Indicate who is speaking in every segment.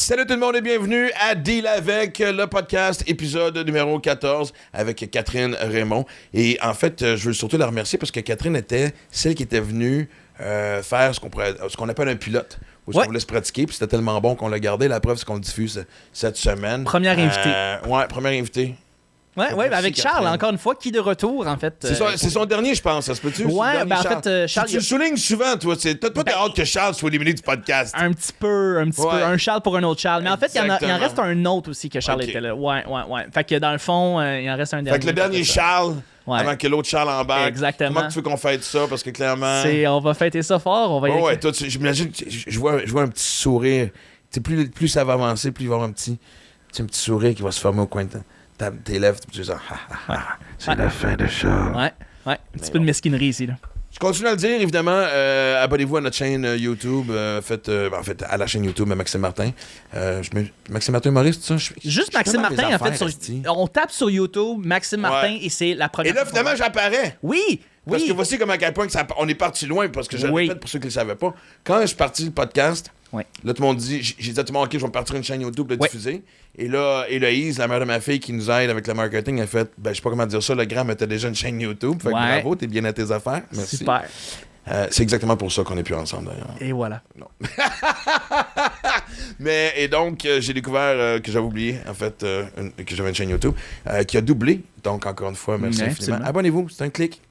Speaker 1: Salut tout le monde et bienvenue à Deal avec le podcast, épisode numéro 14 avec Catherine Raymond. Et en fait, je veux surtout la remercier parce que Catherine était celle qui était venue faire ce qu'on appelle un pilote. Où on voulait se pratiquer, puis c'était tellement bon qu'on l'a gardé. La preuve, c'est qu'on le diffuse cette semaine.
Speaker 2: Première invitée.
Speaker 1: Ouais, première invitée.
Speaker 2: Ouais, avec Charles,
Speaker 1: Catherine.
Speaker 2: encore une fois, qui de retour, en fait.
Speaker 1: C'est son dernier, je pense, ça se peut-tu?
Speaker 2: Ouais, ben en fait, Charles...
Speaker 1: Tu le soulignes souvent, toi. Toi, t'as hâte que Charles soit éliminé du podcast.
Speaker 2: Un petit peu. Un Charles pour un autre Charles. Mais en fait, il en reste un autre aussi que Charles était là. Ouais. Fait que dans le fond, il en reste un dernier.
Speaker 1: Fait que le dernier Charles, avant que l'autre Charles embarque.
Speaker 2: Exactement.
Speaker 1: Comment tu veux qu'on fête ça? Parce que clairement...
Speaker 2: On va fêter ça fort. On va
Speaker 1: ouais, toi, j'imagine, je vois un petit sourire. Plus ça va avancer, plus il va y avoir un petit sourire qui va se former au coin de tes lèvres, tu dis ça, c'est la fin de Charles.
Speaker 2: Ouais, un petit peu de mesquinerie ici, là.
Speaker 1: Je continue à le dire, évidemment. Abonnez-vous à notre chaîne YouTube. En fait, à la chaîne YouTube de Maxime Martin. Maxime Martin humoriste, ça?
Speaker 2: Juste Maxime Martin, en fait. On tape sur YouTube, Maxime Martin, et c'est la première.
Speaker 1: Et là, finalement, j'apparais.
Speaker 2: Oui!
Speaker 1: Parce que voici comment à quel point on est parti loin, parce que je le répète pour ceux qui ne le savaient pas. Quand je suis parti le podcast, là, tout le monde dit, j'ai dit à tout le monde, OK, je vais me partir une chaîne YouTube, le diffuser. Et là, Héloïse, la mère de ma fille qui nous aide avec le marketing, elle a fait, je sais pas comment dire ça, le Gram était déjà une chaîne YouTube. Fait que bravo, t'es bien à tes affaires. Merci.
Speaker 2: Super.
Speaker 1: C'est exactement pour ça qu'on n'est plus ensemble, d'ailleurs.
Speaker 2: Et voilà.
Speaker 1: Non. Et donc, j'ai découvert que j'avais oublié, en fait, que j'avais une chaîne YouTube qui a doublé. Donc, encore une fois, merci infiniment. Abonnez-vous, c'est un clic.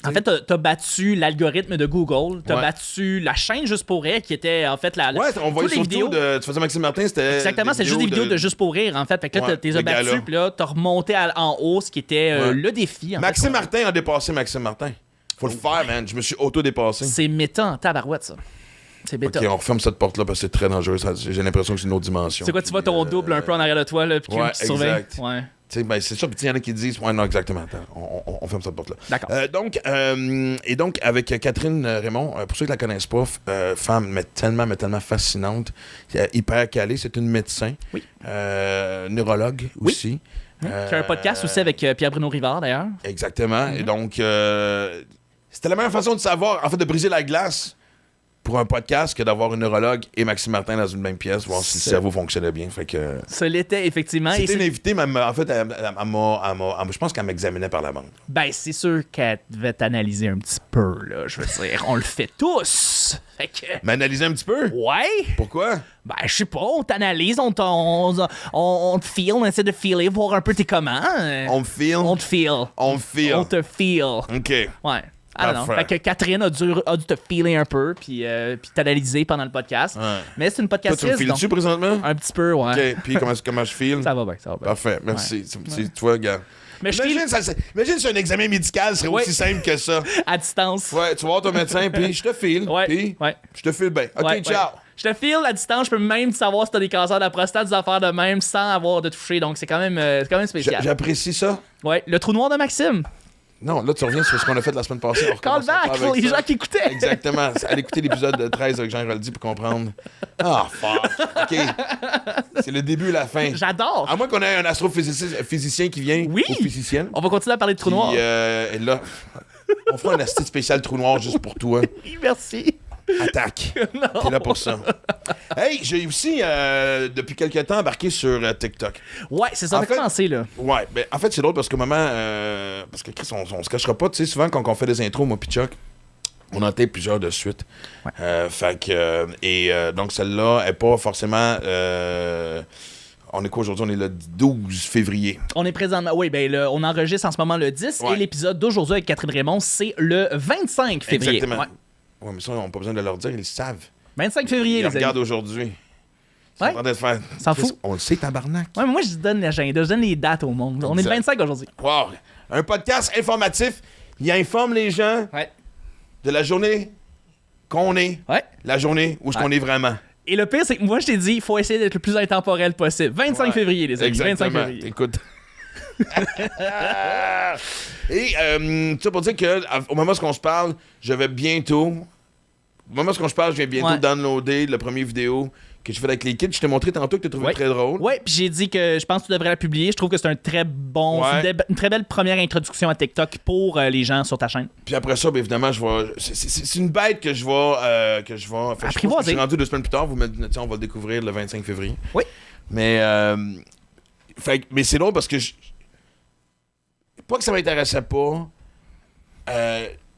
Speaker 2: En fait, t'as battu l'algorithme de Google, t'as battu la chaîne Juste pour rire, qui était en fait la.
Speaker 1: Ouais, on voyait surtout
Speaker 2: vidéos.
Speaker 1: tu faisais Maxime Martin, c'était.
Speaker 2: Exactement, c'est juste des vidéos de Juste pour rire, en fait. Fait que là, t'es battu, puis là, t'as remonté en haut, ce qui était le défi.
Speaker 1: Maxime Martin a dépassé Maxime Martin. Faut le faire, man. Je me suis auto-dépassé.
Speaker 2: C'est méta en tabarouette, ça. C'est bêta.
Speaker 1: Ok, on referme cette porte-là parce que c'est très dangereux. J'ai l'impression que c'est une autre dimension.
Speaker 2: C'est quoi, tu vois ton double un peu en arrière de toi, là, puis qui surveille.
Speaker 1: Exact. Ouais. C'est ça, puis il y en a qui disent, ouais, non, exactement, attends, on ferme cette porte-là.
Speaker 2: D'accord.
Speaker 1: Donc, avec Catherine Raymond, pour ceux qui la connaissent pas, femme, mais tellement fascinante, hyper calée, c'est une médecin, neurologue aussi.
Speaker 2: Qui a un podcast aussi avec Pierre-Bruno Rivard, d'ailleurs.
Speaker 1: Exactement, et donc, c'était la meilleure façon de savoir, en fait, de briser la glace pour un podcast que d'avoir un neurologue et Maxime Martin dans une même pièce, voir si le cerveau fonctionnait bien. Fait que...
Speaker 2: Ça l'était, effectivement.
Speaker 1: C'était une invitée, mais en fait, je pense qu'elle m'examinait par la bande.
Speaker 2: Ben, c'est sûr qu'elle devait t'analyser un petit peu, là. Je veux dire, on le fait tous. Fait que...
Speaker 1: M'analyser un petit peu?
Speaker 2: Ouais.
Speaker 1: Pourquoi?
Speaker 2: Ben, je sais pas, on t'analyse, on te feel, on essaie de feeler, voir un peu t'es comment.
Speaker 1: On me feel?
Speaker 2: On te feel.
Speaker 1: On me feel.
Speaker 2: On te feel.
Speaker 1: OK.
Speaker 2: Ouais. Ah non. Fait que Catherine a dû te feeler un peu puis t'analyser pendant le podcast. Ouais. Mais c'est une podcastiste.
Speaker 1: Toi, tu me files-tu présentement?
Speaker 2: Un petit peu, ouais.
Speaker 1: OK. Puis comment je file?
Speaker 2: Ça va bien.
Speaker 1: Parfait. Merci. Ouais. Toi, gars.
Speaker 2: Mais
Speaker 1: imagine si un examen médical serait aussi simple que ça.
Speaker 2: À distance.
Speaker 1: Ouais, tu vas voir ton médecin, puis je te file. Puis je te file bien. OK, ciao.
Speaker 2: Je te file à distance, je peux même savoir si t'as des cancers de la prostate, des affaires de même, sans avoir de toucher. Donc, c'est quand même spécial.
Speaker 1: J'apprécie ça.
Speaker 2: Ouais. Le trou noir de Maxime.
Speaker 1: Non, là, tu reviens sur ce qu'on a fait la semaine passée.
Speaker 2: Call back pour les gens qui écoutaient.
Speaker 1: Exactement. Allez écouter l'épisode 13 avec Jean Roldi pour comprendre. Ah, fuck. OK. C'est le début et la fin.
Speaker 2: J'adore.
Speaker 1: À moins qu'on ait un astrophysicien qui vient.
Speaker 2: Oui.
Speaker 1: Ou physicienne.
Speaker 2: On va continuer à parler de trou noir.
Speaker 1: Et là, on fera un asti spécial trou noir juste pour toi.
Speaker 2: Oui, merci.
Speaker 1: Attaque. T'es là pour ça. Hey, j'ai aussi, depuis quelques temps, embarqué sur TikTok.
Speaker 2: Ouais, c'est ça, on a commencé, là.
Speaker 1: Ouais, ben, en fait, c'est drôle parce que parce que Chris, on se cachera pas, tu sais, souvent quand on fait des intros, moi pis Chuck, on en tape plusieurs de suite. Ouais. Donc, celle-là est pas forcément... on est quoi aujourd'hui? On est le 12 février.
Speaker 2: On est présentement... Oui, ben on enregistre en ce moment le 10 et l'épisode d'aujourd'hui avec Catherine Raymond, c'est le 25 février.
Speaker 1: Exactement. Ouais, mais ça, on n'a pas besoin de leur dire, ils le savent.
Speaker 2: 25 février,
Speaker 1: ils regardent aujourd'hui.
Speaker 2: Ouais.
Speaker 1: En train de se faire...
Speaker 2: S'en fout.
Speaker 1: On le sait, tabarnak.
Speaker 2: Ouais, mais moi, je donne l'agenda, je donne les dates au monde. On est le 25 aujourd'hui.
Speaker 1: Wow. Un podcast informatif. Il informe les gens de la journée qu'on est. Ouais. La journée où est-ce qu'on est vraiment.
Speaker 2: Et le pire, c'est que moi, je t'ai dit, il faut essayer d'être le plus intemporel possible. 25 février, les amis.
Speaker 1: Exactement.
Speaker 2: 25 février.
Speaker 1: Écoute. Et tu sais, pour dire qu'au moment où on se parle, je vais bientôt downloader la première vidéo que je fais avec les kids. Je t'ai montré tantôt que tu trouvé très drôle.
Speaker 2: Oui, puis j'ai dit que je pense que tu devrais la publier. Je trouve que c'est un très bon, une très belle première introduction à TikTok pour les gens sur ta chaîne.
Speaker 1: Puis après ça, bien évidemment, je vais. C'est une bête que je vais. Je suis rendu 2 semaines plus tard. On va le découvrir le 25 février.
Speaker 2: Oui.
Speaker 1: Mais c'est drôle parce que pas que ça m'intéressait pas.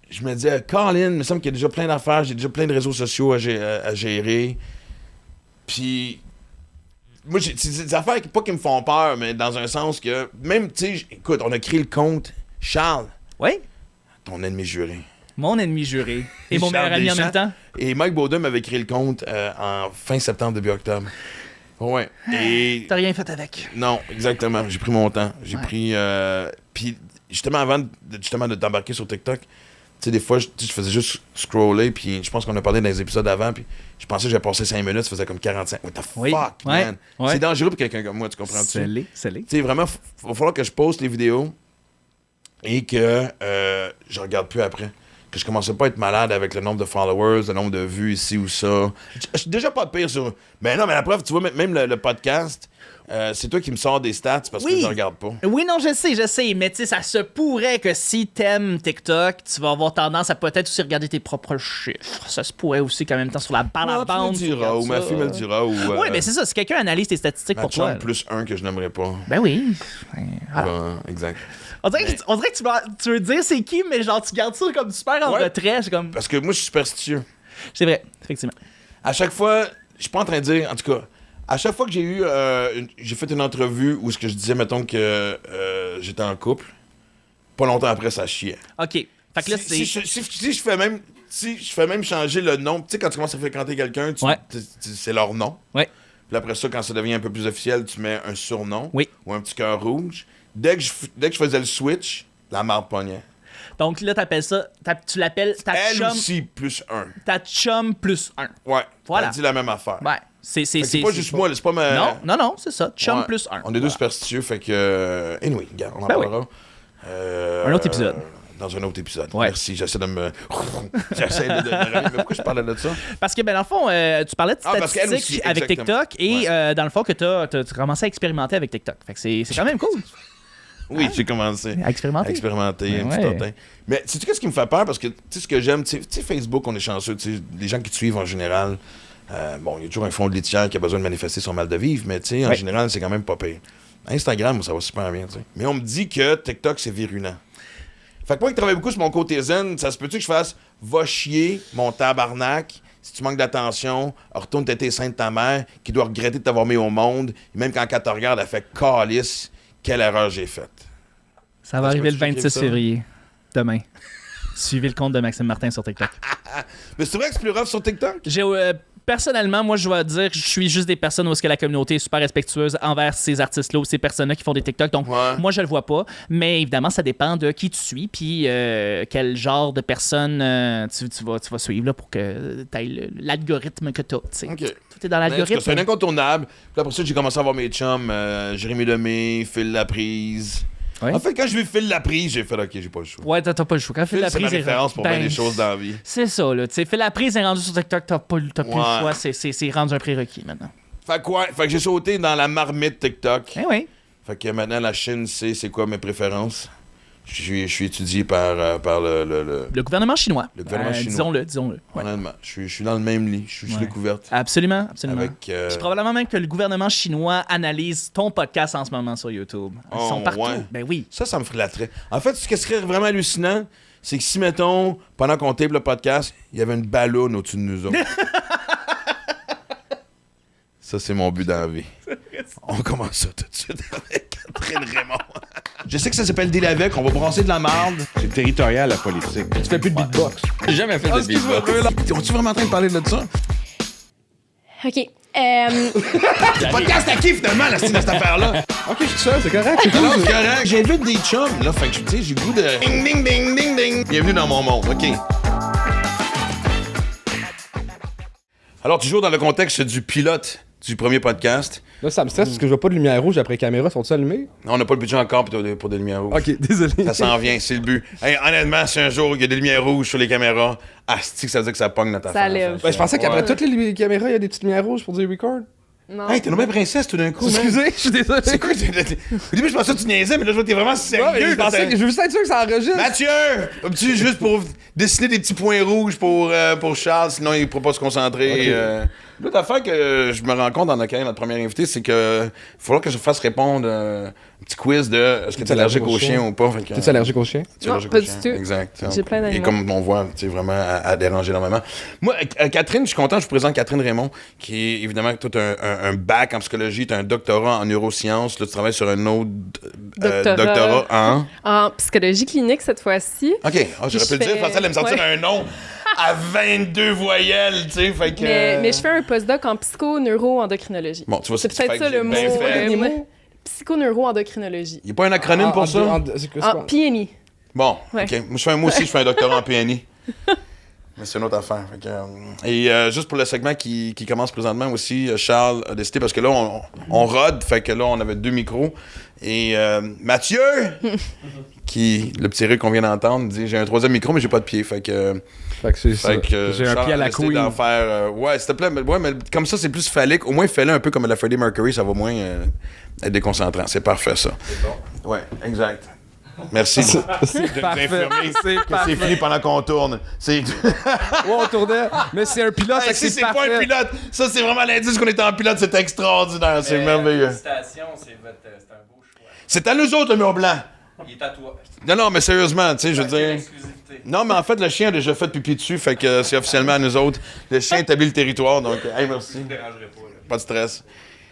Speaker 1: Je me disais, Colin, il me semble qu'il y a déjà plein d'affaires, j'ai déjà plein de réseaux sociaux à gérer. Puis, moi, c'est des affaires pas qui me font peur, mais dans un sens que, même, tu sais, écoute, on a créé le compte Charles.
Speaker 2: Oui.
Speaker 1: Ton ennemi juré.
Speaker 2: Mon ennemi juré. Et mon meilleur ami en même temps.
Speaker 1: Et Mike Baudin m'avait créé le compte en fin septembre, début octobre. Ouais. Et...
Speaker 2: T'as rien fait avec.
Speaker 1: Non, exactement. J'ai pris mon temps. J'ai pris... Puis, justement, avant de t'embarquer sur TikTok, tu sais, des fois, je faisais juste scroller, puis je pense qu'on a parlé dans les épisodes avant, puis je pensais que j'avais passé 5 minutes, ça faisait comme 45. What the fuck, man? Ouais. C'est dangereux pour quelqu'un comme moi, tu comprends-tu?
Speaker 2: C'est laid.
Speaker 1: Tu sais, vraiment, il va falloir que je poste les vidéos et que je regarde plus après. Que je commence pas à être malade avec le nombre de followers, le nombre de vues ici ou ça. Je suis déjà pas pire sur... Mais non, mais la preuve, tu vois, même le podcast... c'est toi qui me sors des stats parce que je regarde pas.
Speaker 2: Oui, non, je sais. Mais tu sais, ça se pourrait que si t'aimes TikTok, tu vas avoir tendance à peut-être aussi regarder tes propres chiffres. Ça se pourrait aussi qu'en même temps sur la barre à bande.
Speaker 1: Tu me le diras, ou ma fille me le dira.
Speaker 2: Oui, mais c'est ça. Si quelqu'un analyse tes statistiques pour toi.
Speaker 1: Plus un que je n'aimerais pas.
Speaker 2: Ben oui.
Speaker 1: Exact.
Speaker 2: On dirait que tu veux dire c'est qui, mais genre tu gardes ça comme super en retrait. Comme...
Speaker 1: Parce que moi, je suis superstitieux.
Speaker 2: C'est vrai, effectivement.
Speaker 1: À chaque fois, je suis pas en train de dire, en tout cas... À chaque fois que j'ai fait une entrevue où ce que je disais, mettons que j'étais en couple, pas longtemps après, ça chiait.
Speaker 2: OK. Fait que là,
Speaker 1: si je fais même changer le nom, tu sais, quand tu commences à fréquenter quelqu'un, c'est leur nom.
Speaker 2: Ouais.
Speaker 1: Puis après ça, quand ça devient un peu plus officiel, tu mets un surnom ou un petit cœur rouge. Dès que je faisais le switch, la marde pognait.
Speaker 2: Donc là, tu l'appelles ta
Speaker 1: Elle
Speaker 2: chum...
Speaker 1: aussi, plus 1.
Speaker 2: Ta chum plus 1.
Speaker 1: Ouais.
Speaker 2: Voilà.
Speaker 1: Elle dit la même affaire.
Speaker 2: Ouais. C'est
Speaker 1: pas juste moi, c'est pas ma...
Speaker 2: Non, c'est ça. Chum plus 1.
Speaker 1: On est deux superstitieux, fait que... Anyway, regarde, on en parlera.
Speaker 2: Oui. Un autre épisode.
Speaker 1: Dans un autre épisode.
Speaker 2: Ouais.
Speaker 1: Merci, j'essaie de me... Mais pourquoi je parlais de ça?
Speaker 2: Parce que, dans le fond, tu parlais de statistiques aussi, avec TikTok et dans le fond que t'as commencé à expérimenter avec TikTok. Fait que c'est quand même cool.
Speaker 1: Oui, j'ai commencé
Speaker 2: à expérimenter.
Speaker 1: Un petit totin. Mais sais-tu qu'est-ce qui me fait peur? Parce que, tu sais, ce que j'aime, tu sais, Facebook, on est chanceux, tu sais, les gens qui te suivent en général, bon, il y a toujours un fond de litière qui a besoin de manifester son mal de vivre, mais, tu sais, en général, c'est quand même pas pire. Instagram, ça va super bien, tu sais. Mais on me dit que TikTok, c'est virulent. Fait que moi qui travaille beaucoup sur mon côté zen, ça se peut-tu que je fasse « Va chier, mon tabarnak », si tu manques d'attention, retourne têter sein de ta mère, qui doit regretter de t'avoir mis au monde, et même quand elle te regarde, elle fait « Calice ». Quelle erreur j'ai faite.
Speaker 2: Ça va arriver le 26 février, demain. Suivez le compte de Maxime Martin sur TikTok.
Speaker 1: Mais c'est vrai que c'est plus rough sur TikTok?
Speaker 2: Personnellement, moi, je dois dire que je suis juste des personnes où est-ce que la communauté est super respectueuse envers ces artistes-là ou ces personnes-là qui font des TikTok. Donc, moi, je le vois pas. Mais évidemment, ça dépend de qui tu suis puis quel genre de personne tu vas suivre là, pour que tu aies l'algorithme que tu as.
Speaker 1: Okay.
Speaker 2: Tout est dans l'algorithme.
Speaker 1: C'est un incontournable. Puis après ça, j'ai commencé à voir mes chums, Jérémy Lemay, Phil Laprise. Ouais. En fait, quand je vis Phil Laprise, j'ai fait OK, j'ai pas le choix.
Speaker 2: Ouais, t'as pas le choix. Quand Phil Laprise
Speaker 1: c'est ma référence pour bien des choses dans la vie.
Speaker 2: C'est ça, là. Tu sais, Phil Laprise est rendu sur TikTok, t'as plus le choix. C'est rendu un prérequis maintenant.
Speaker 1: Fait que j'ai sauté dans la marmite TikTok.
Speaker 2: Eh oui.
Speaker 1: Fait que maintenant, la Chine sait c'est quoi mes préférences. Je suis étudié par le
Speaker 2: gouvernement chinois.
Speaker 1: Le gouvernement chinois.
Speaker 2: Disons-le.
Speaker 1: Honnêtement, je suis dans le même lit. Je suis sous les couvertes.
Speaker 2: Absolument.
Speaker 1: Avec,
Speaker 2: Puis probablement même que le gouvernement chinois analyse ton podcast en ce moment sur YouTube. Ils sont partout. Ouais. Ben oui.
Speaker 1: Ça me ferait l'attrait. En fait, ce qui serait vraiment hallucinant, c'est que si, mettons, pendant qu'on tape le podcast, il y avait une ballonne au-dessus de nous autres. Ça, c'est mon but dans la vie. On commence ça tout de suite avec Catherine Raymond. Je sais que ça s'appelle Deal avec, on va brasser de la marde.
Speaker 3: C'est territorial, la politique.
Speaker 1: Tu fais plus de beatbox.
Speaker 3: J'ai jamais fait de beatbox.
Speaker 1: Es-tu vraiment en train de parler de ça?
Speaker 4: OK.
Speaker 1: Le podcast à qui, finalement, cette affaire-là?
Speaker 3: OK, je suis seul, c'est correct.
Speaker 1: C'est correct. J'invite des chums, là. Fait que, tu sais, j'ai le goût de... Ding, ding, ding, ding, ding. Bienvenue dans mon monde, OK. Alors, toujours dans le contexte du pilote du premier podcast.
Speaker 3: Là, ça me stresse parce que je vois pas de lumière rouge après caméra. Sont-ils allumés?
Speaker 1: On n'a pas le budget encore pour des lumières rouges.
Speaker 3: Ok, désolé.
Speaker 1: Ça s'en vient, c'est le but. Hey, honnêtement, si un jour il y a des lumières rouges sur les caméras, asti que ça veut dire que ça pogne notre affaire.
Speaker 4: lève.
Speaker 3: Ben, je pensais qu'après
Speaker 1: Ouais.
Speaker 3: toutes les caméras, il y a des petites lumières rouges pour dire record.
Speaker 4: Non.
Speaker 1: Hey, t'es nommé princesse tout d'un coup, man.
Speaker 3: Excusez, je suis désolé.
Speaker 1: C'est quoi? Au début, je pensais que tu niaisais, mais là, je vois que t'es vraiment sérieux.
Speaker 3: Ouais, mais je pensais que je veux juste être sûr que ça enregistre.
Speaker 1: Mathieu! Peux-tu juste pour dessiner des petits points rouges pour Charles, sinon il ne pourra pas se concentrer.
Speaker 3: Ok.
Speaker 1: L'autre affaire que je me rends compte dans notre première invité, c'est que il faudra que je fasse répondre un petit quiz de est-ce que tu es allergique aux chiens ou pas.
Speaker 3: T'es-tu allergique aux chiens?
Speaker 1: Tu es
Speaker 4: Non,
Speaker 1: allergique
Speaker 4: pas
Speaker 1: aux
Speaker 4: du
Speaker 1: chiens.
Speaker 4: tout.
Speaker 1: Exact.
Speaker 4: J'ai plein d'animaux.
Speaker 1: Et comme on voit, tu sais, vraiment à déranger énormément. Moi, Catherine, je suis content, je vous présente Catherine Raymond, qui est évidemment tout un bac en psychologie, tu as un doctorat en neurosciences, là, tu travailles sur un autre doctorat en...
Speaker 4: En psychologie clinique cette fois-ci.
Speaker 1: OK, j'aurais pu le dire, je pensais qu'elle allait me sortir
Speaker 4: Ouais.
Speaker 1: un nom à 22 voyelles, tu sais, fait que...
Speaker 4: Mais je fais un postdoc en psycho-neuro-endocrinologie.
Speaker 1: Bon, tu vois,
Speaker 4: C'est
Speaker 1: fait
Speaker 4: peut-être
Speaker 1: que
Speaker 4: ça
Speaker 1: j'ai
Speaker 4: le mot.
Speaker 1: bien fait.
Speaker 3: Les mots?
Speaker 4: Psycho-neuro-endocrinologie.
Speaker 1: Il n'y a pas un acronyme pour ça?
Speaker 3: C'est quoi,
Speaker 4: En PNI.
Speaker 1: Bon,
Speaker 4: Ouais.
Speaker 1: OK. Moi aussi, je fais un doctorat en PNI. Mais c'est une autre affaire. Fait que, et juste pour le segment qui commence présentement aussi, Charles a décidé, parce que là, on rode, fait que là, on avait 2 micros. Et Mathieu, le petit rire qu'on vient d'entendre, dit « J'ai un 3e micro, mais j'ai pas de pied. » Fait que
Speaker 3: c'est ça. J'ai un
Speaker 1: Charles
Speaker 3: pied à
Speaker 1: a
Speaker 3: la
Speaker 1: décidé
Speaker 3: couille.
Speaker 1: d'en faire, ouais, s'il te plaît, mais comme ça, c'est plus phallique. Au moins, fais-le un peu comme la Freddie Mercury, ça va moins être déconcentrant. C'est parfait, ça. C'est bon. Ouais, exact. Merci.
Speaker 3: C'est parfait.
Speaker 1: C'est fini pendant qu'on tourne. C'est...
Speaker 3: Ouais, on tournait. Mais c'est un pilote,
Speaker 1: Hey,
Speaker 3: fait que
Speaker 1: si
Speaker 3: c'est
Speaker 1: c'est pas
Speaker 3: parfait.
Speaker 1: un pilote, ça c'est vraiment l'indice qu'on est en pilote, c'est extraordinaire, c'est merveilleux.
Speaker 5: Félicitations, c'est un beau choix.
Speaker 1: C'est à nous autres le mur blanc.
Speaker 5: Il est à toi.
Speaker 1: Non, mais sérieusement, tu sais, je veux dire.
Speaker 5: Exclusivité.
Speaker 1: Non, mais en fait, le chien a déjà fait pipi dessus, fait que c'est officiellement à nous autres. Le chien établit le territoire, donc, hey, merci.
Speaker 5: Je ne dérangerai pas. Là.
Speaker 1: Pas de stress.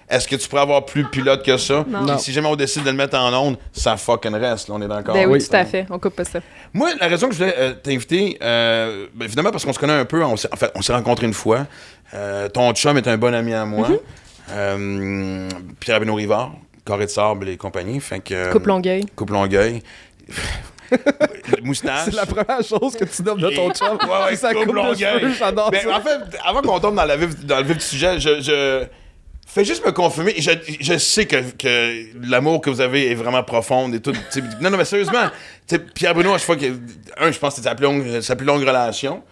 Speaker 1: Est-ce que tu pourrais avoir plus de pilote que ça?
Speaker 4: Non.
Speaker 1: Et si jamais on décide de le mettre en onde, ça fucking reste, là, on est d'accord.
Speaker 4: Ben oui,
Speaker 3: oui.
Speaker 4: tout à fait. On coupe pas ça.
Speaker 1: Moi, la raison que je voulais t'inviter, ben, évidemment parce qu'on se connaît un peu, on s'est rencontrés une fois. Ton chum est un bon ami à moi. Pierre Benoît Rivard, Carré de Sable et compagnie. Fait que,
Speaker 4: Coupe Longueuil.
Speaker 1: Coupe Longueuil. Moustache.
Speaker 3: C'est la première chose que tu nommes de ton chum.
Speaker 1: Ouais,
Speaker 3: ça
Speaker 1: coupe
Speaker 3: coupe de
Speaker 1: Longueuil.
Speaker 3: cheveux, j'adore
Speaker 1: Ben,
Speaker 3: ça.
Speaker 1: en fait, avant qu'on tombe dans le vif du sujet, je fais juste me confirmer. Je sais que l'amour que vous avez est vraiment profond et tout. T'sais, non, mais sérieusement, Pierre Bruno, à chaque fois que. Je pense que c'est sa plus longue relation.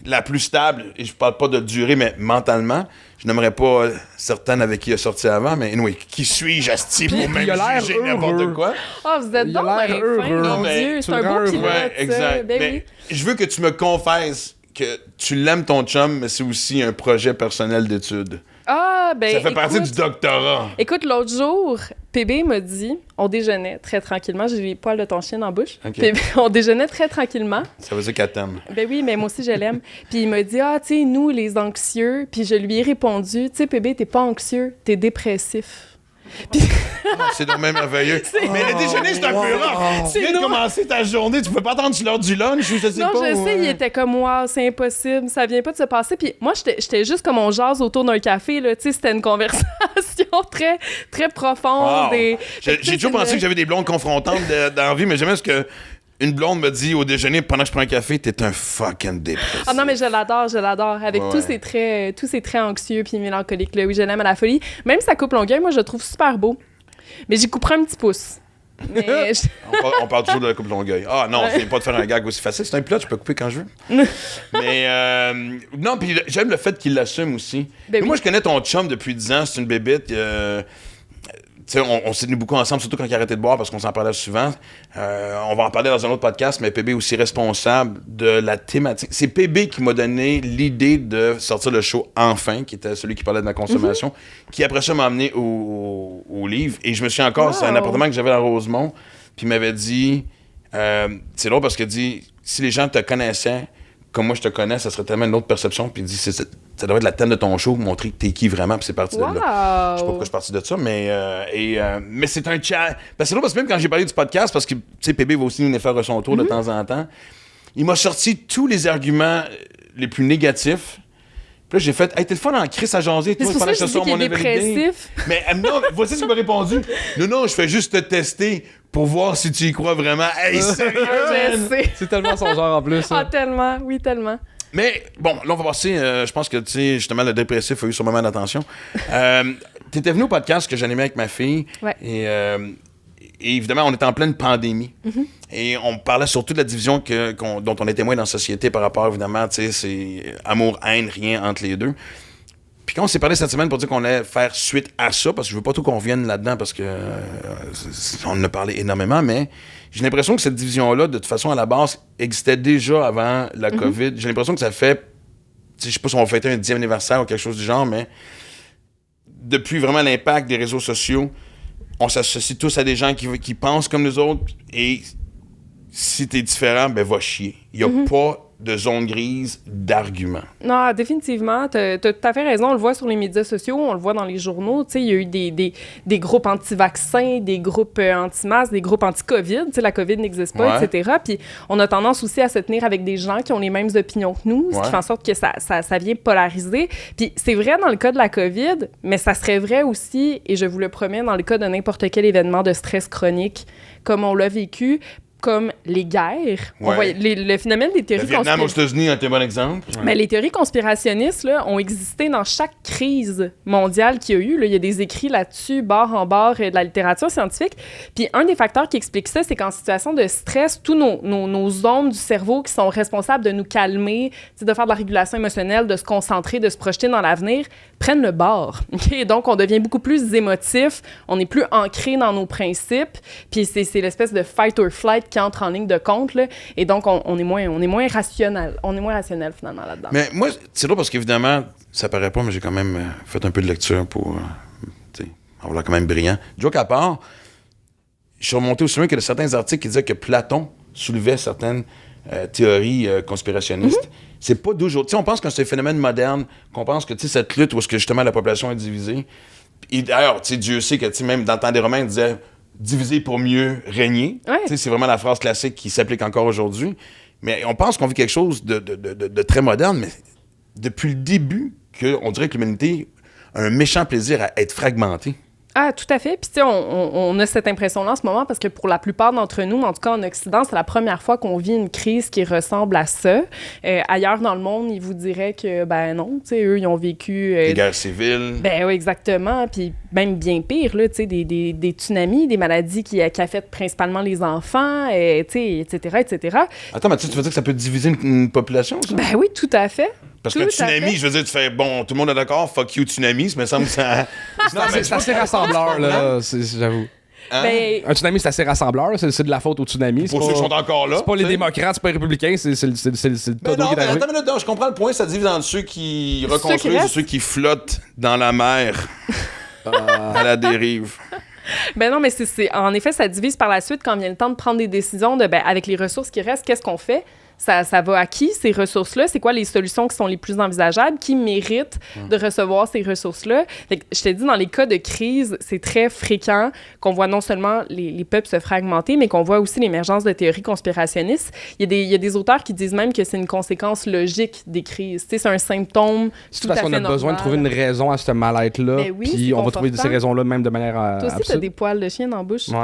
Speaker 1: La plus stable, et je parle pas de durée, mais mentalement. Je n'aimerais pas certaines avec qui il a sorti avant, mais anyway, qui suis-je, asti, pour même
Speaker 3: il a l'air
Speaker 1: juger n'importe
Speaker 3: heureux.
Speaker 1: quoi?
Speaker 4: Ah, vous êtes
Speaker 3: Il a
Speaker 4: donc
Speaker 3: l'air
Speaker 4: bien fin,
Speaker 3: heureux.
Speaker 1: Non,
Speaker 4: mon
Speaker 1: mais
Speaker 4: Dieu.
Speaker 3: tu
Speaker 4: C'est un
Speaker 3: le rends
Speaker 4: beau
Speaker 3: heureux.
Speaker 4: pilote.
Speaker 1: Ouais, exact.
Speaker 4: Ben
Speaker 1: mais
Speaker 4: oui.
Speaker 1: je veux que tu me confesses que tu l'aimes ton chum, mais c'est aussi un projet personnel d'études.
Speaker 4: Ah, ben
Speaker 1: Ça fait partie
Speaker 4: écoute,
Speaker 1: du doctorat.
Speaker 4: Écoute, l'autre jour, PB m'a dit, on déjeunait très tranquillement. J'ai les poils de ton chien dans la bouche.
Speaker 1: Ok.
Speaker 4: PB, on déjeunait très tranquillement.
Speaker 1: Ça veut dire qu'elle t'aime.
Speaker 4: Ben oui, mais moi aussi, je l'aime. Puis il m'a dit, ah, tu sais, nous, les anxieux. Puis je lui ai répondu, tu sais, PB, t'es pas anxieux, t'es dépressif.
Speaker 1: C'est donc même merveilleux. Mais le déjeuner, c'est un peu rare. Tu viens de commencer ta journée, tu peux pas attendre sur l'heure du lunch ou je sais
Speaker 4: Non,
Speaker 1: pas.
Speaker 4: je sais,
Speaker 1: ouais.
Speaker 4: il était comme, wow, c'est impossible, ça vient pas de se passer. Puis moi, j'étais juste comme on jase autour d'un café, là, tu sais, c'était une conversation très, très profonde.
Speaker 1: Wow.
Speaker 4: Et...
Speaker 1: J'ai toujours pensé que j'avais des blondes confrontantes dans la vie, mais jamais ce que une blonde me dit au déjeuner pendant que je prends un café, t'es un fucking dépressif.
Speaker 4: Ah non, mais je l'adore. Avec
Speaker 1: Ouais.
Speaker 4: tous ces traits anxieux puis mélancoliques, là. Oui, je l'aime à la folie. Même sa coupe Longueuil, moi, je le trouve super beau. Mais j'y couperai un petit pouce. Mais
Speaker 1: On parle toujours de la coupe Longueuil. Ah non, je viens pas de faire un gag aussi facile. C'est un pilote, je peux couper quand je veux. Mais non, puis j'aime le fait qu'il l'assume aussi.
Speaker 4: Ben oui.
Speaker 1: Moi, je connais ton chum depuis 10 ans, c'est une bébite. Tu sais, on s'est tenu beaucoup ensemble, surtout quand il a arrêté de boire, parce qu'on s'en parlait souvent. On va en parler dans un autre podcast, mais PB est aussi responsable de la thématique. C'est PB qui m'a donné l'idée de sortir le show Enfin, qui était celui qui parlait de ma consommation, qui après ça m'a amené au livre. Et je me suis encore, c'est un
Speaker 4: Wow.
Speaker 1: appartement que j'avais à Rosemont, puis il m'avait dit, c'est drôle parce qu'il dit, si les gens te connaissaient comme moi je te connais, ça serait tellement une autre perception. Puis il dit, ça devrait être la thème de ton show, montrer que t'es qui vraiment, puis c'est parti de là. Je sais pas pourquoi je suis parti de ça, mais c'est un chat. C'est drôle parce que même quand j'ai parlé du podcast, parce que, tu sais, PB va aussi nous faire son tour de temps en temps, il m'a sorti tous les arguments les plus négatifs. Puis là, j'ai fait, hey, t'es le fun en crise à jaser, toi,
Speaker 4: c'est pour ça
Speaker 1: pendant
Speaker 4: que je dis
Speaker 1: sors
Speaker 4: qu'il est
Speaker 1: validé.
Speaker 4: dépressif.
Speaker 1: Mais non, voici ce qu'il m'a répondu. Non, je fais juste te tester pour voir si tu y crois vraiment. Hey, sérieux,
Speaker 4: Je
Speaker 1: man?
Speaker 4: sais.
Speaker 3: C'est tellement son genre en plus.
Speaker 4: Ah,
Speaker 3: hein.
Speaker 4: tellement. Oui, tellement.
Speaker 1: Mais bon, là, on va passer. Je pense que, tu sais, justement, le dépressif a eu son moment d'attention. Tu étais venu au podcast que j'animais avec ma fille.
Speaker 4: Ouais.
Speaker 1: Et évidemment, on était en pleine pandémie.
Speaker 4: Mm-hmm.
Speaker 1: Et on parlait surtout de la division dont on est témoin dans la société par rapport, évidemment, tu sais, c'est amour-haine, rien entre les deux. Puis quand on s'est parlé cette semaine pour dire qu'on allait faire suite à ça, parce que je veux pas trop qu'on revienne là-dedans parce que on en a parlé énormément, mais j'ai l'impression que cette division-là, de toute façon, à la base, existait déjà avant la COVID. J'ai l'impression que ça fait, je sais pas si on va fêter un 10e anniversaire ou quelque chose du genre, mais depuis vraiment l'impact des réseaux sociaux, on s'associe tous à des gens qui pensent comme nous autres, et si t'es différent, ben va chier. Il y a pas de zone grise d'arguments.
Speaker 4: Non, définitivement. T'as tout à fait raison. On le voit sur les médias sociaux, on le voit dans les journaux. Tu sais, il y a eu des groupes anti-vaccins, des groupes anti-masques, des groupes anti-COVID. Tu sais, la COVID n'existe pas, etc. Puis on a tendance aussi à se tenir avec des gens qui ont les mêmes opinions que nous, ce qui fait en sorte que ça vient polariser. Puis c'est vrai dans le cas de la COVID, mais ça serait vrai aussi, et je vous le promets, dans le cas de n'importe quel événement de stress chronique, comme on l'a vécu, comme les guerres.
Speaker 1: Ouais.
Speaker 4: On voit le phénomène des théories
Speaker 1: Le Vietnam aux États-Unis est un bon exemple.
Speaker 4: mais les théories conspirationnistes là, ont existé dans chaque crise mondiale qu'il y a eu. Là. Il y a des écrits là-dessus, barre en barre, de la littérature scientifique. Puis un des facteurs qui explique ça, c'est qu'en situation de stress, tous nos zones du cerveau qui sont responsables de nous calmer, de faire de la régulation émotionnelle, de se concentrer, de se projeter dans l'avenir, prennent le bord. Okay? Donc, on devient beaucoup plus émotif, on est plus ancré dans nos principes, puis c'est l'espèce de fight or flight qui entre en ligne de compte, là, et donc on est moins rationnel. On est moins rationnel, finalement, là-dedans.
Speaker 1: Mais moi, c'est drôle parce qu'évidemment, ça paraît pas, mais j'ai quand même fait un peu de lecture pour avoir l'air quand même brillant. Joke à part, je suis remonté aussi loin que de certains articles qui disaient que Platon soulevait certaines théories conspirationnistes. C'est pas d'aujourd'hui. On pense que c'est un phénomène moderne, qu'on pense que cette lutte où est-ce que justement la population est divisée. Et d'ailleurs, Dieu sait que même dans le temps des Romains, il disait diviser pour mieux régner.
Speaker 4: Ouais.
Speaker 1: C'est vraiment la phrase classique qui s'applique encore aujourd'hui. Mais on pense qu'on vit quelque chose de très moderne, mais depuis le début, on dirait que l'humanité a un méchant plaisir à être fragmentée.
Speaker 4: Ah, tout à fait. Puis, tu sais, on a cette impression-là en ce moment parce que pour la plupart d'entre nous, en tout cas en Occident, c'est la première fois qu'on vit une crise qui ressemble à ça. Ailleurs dans le monde, ils vous diraient que, ben non, tu sais, eux, ils ont vécu...
Speaker 1: Des guerres civiles.
Speaker 4: Ben oui, exactement. Puis même bien pire, là, tu sais, des tsunamis, des maladies qui affectent principalement les enfants, tu sais, etc., etc.
Speaker 1: Attends, Mathieu, tu veux dire que ça peut diviser une population, ça?
Speaker 4: Ben oui, tout à fait.
Speaker 1: Parce que tsunami, je veux dire, tu fais, bon, tout le monde est d'accord, fuck you, tsunami, ça me semble que ça...
Speaker 3: C'est assez rassembleur, là, j'avoue.
Speaker 1: Hein?
Speaker 4: Ben,
Speaker 3: Un tsunami, c'est assez rassembleur, c'est de la faute au tsunami.
Speaker 1: Pour ceux qui sont encore là.
Speaker 3: C'est pas les
Speaker 1: t'sais.
Speaker 3: démocrates, c'est pas les républicains, c'est le
Speaker 1: Mais
Speaker 3: tonneau
Speaker 1: non,
Speaker 3: qui est
Speaker 1: mais
Speaker 3: arrivé.
Speaker 1: attends une minute, non, je comprends le point, ça divise dans ceux qui reconstruisent et
Speaker 4: restent.
Speaker 1: ceux qui flottent dans la mer à la dérive.
Speaker 4: ben non, mais en effet, ça divise par la suite quand vient le temps de prendre des décisions avec les ressources qui restent, qu'est-ce qu'on fait? Ça va à qui, ces ressources-là? C'est quoi les solutions qui sont les plus envisageables? Qui méritent de recevoir ces ressources-là? Fait que, je te dis, dans les cas de crise, c'est très fréquent qu'on voit non seulement les peuples se fragmenter, mais qu'on voit aussi l'émergence de théories conspirationnistes. Il y a des auteurs qui disent même que c'est une conséquence logique des crises. Tu sais, c'est un symptôme
Speaker 3: C'est
Speaker 4: tout
Speaker 3: parce
Speaker 4: à
Speaker 3: qu'on
Speaker 4: fait
Speaker 3: a besoin de trouver une raison à ce mal-être-là,
Speaker 4: Ben oui,
Speaker 3: puis
Speaker 4: c'est
Speaker 3: on va trouver
Speaker 4: confortant.
Speaker 3: ces raisons-là même de manière
Speaker 4: Toi aussi, t'as
Speaker 3: absurde.
Speaker 4: des poils de chien dans la bouche.
Speaker 3: Ouais.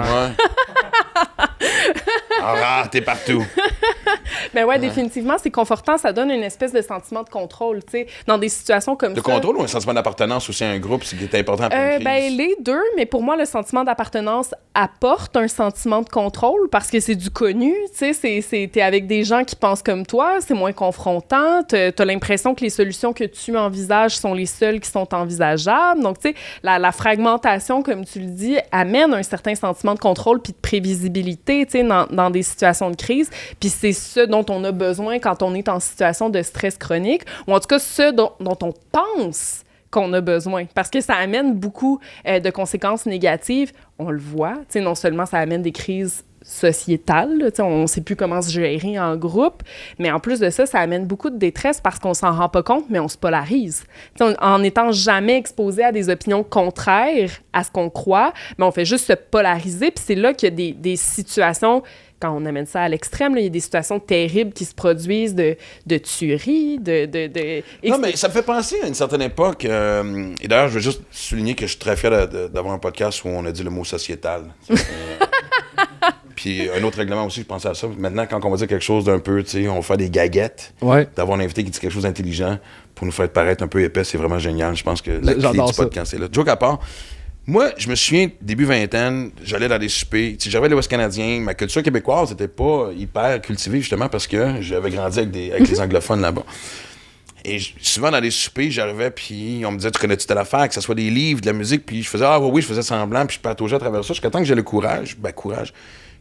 Speaker 1: Ah, t'es partout.
Speaker 4: Ben ouais, définitivement, c'est confortant. Ça donne une espèce de sentiment de contrôle, tu sais. Dans des situations comme
Speaker 1: De
Speaker 4: ça...
Speaker 1: contrôle ou un sentiment d'appartenance aussi à un groupe, c'est qui est important pour une crise?
Speaker 4: Ben, les deux, mais pour moi, le sentiment d'appartenance apporte un sentiment de contrôle parce que c'est du connu, tu sais, t'es avec des gens qui pensent comme toi, c'est moins confrontant, t'as l'impression que les solutions que tu envisages sont les seules qui sont envisageables. Donc, tu sais, la fragmentation, comme tu le dis, amène un certain sentiment de contrôle puis de prévisibilité, tu sais, dans des situations de crise. Puis c'est ce dont on a besoin quand on est en situation de stress chronique, ou en tout cas ce dont on pense qu'on a besoin, parce que ça amène beaucoup de conséquences négatives. On le voit, tu sais, non seulement ça amène des crises sociétales, tu sais, on ne sait plus comment se gérer en groupe, mais en plus de ça, ça amène beaucoup de détresse parce qu'on s'en rend pas compte, mais on se polarise. Tu sais, en n'étant jamais exposé à des opinions contraires à ce qu'on croit, mais on fait juste se polariser, puis c'est là qu'il y a des situations... Quand on amène ça à l'extrême, là, il y a des situations terribles qui se produisent de tueries,
Speaker 1: Non, mais ça me fait penser à une certaine époque. Et d'ailleurs, je veux juste souligner que je suis très fier d'avoir un podcast où on a dit le mot sociétal. Puis un autre règlement aussi, je pensais à ça. Maintenant, quand on va dire quelque chose d'un peu, tu sais, on va faire des gaguettes.
Speaker 3: Ouais.
Speaker 1: D'avoir un invité qui dit quelque chose d'intelligent pour nous faire paraître un peu épais, c'est vraiment génial. Je pense que la clé
Speaker 3: J'adore
Speaker 1: du
Speaker 3: ça.
Speaker 1: podcast, c'est là. Joke à part, moi, je me souviens, début vingtaine, j'allais dans des soupers. Tu sais, j'avais l'Ouest canadien. Ma culture québécoise n'était pas hyper cultivée, justement, parce que j'avais grandi avec les anglophones là-bas. Et souvent, dans les soupers, j'arrivais, puis on me disait, tu connais-tu telle affaire, que ce soit des livres, de la musique, puis je faisais, oui, je faisais semblant, puis je pataugeais à travers ça, jusqu'à temps que j'ai le courage,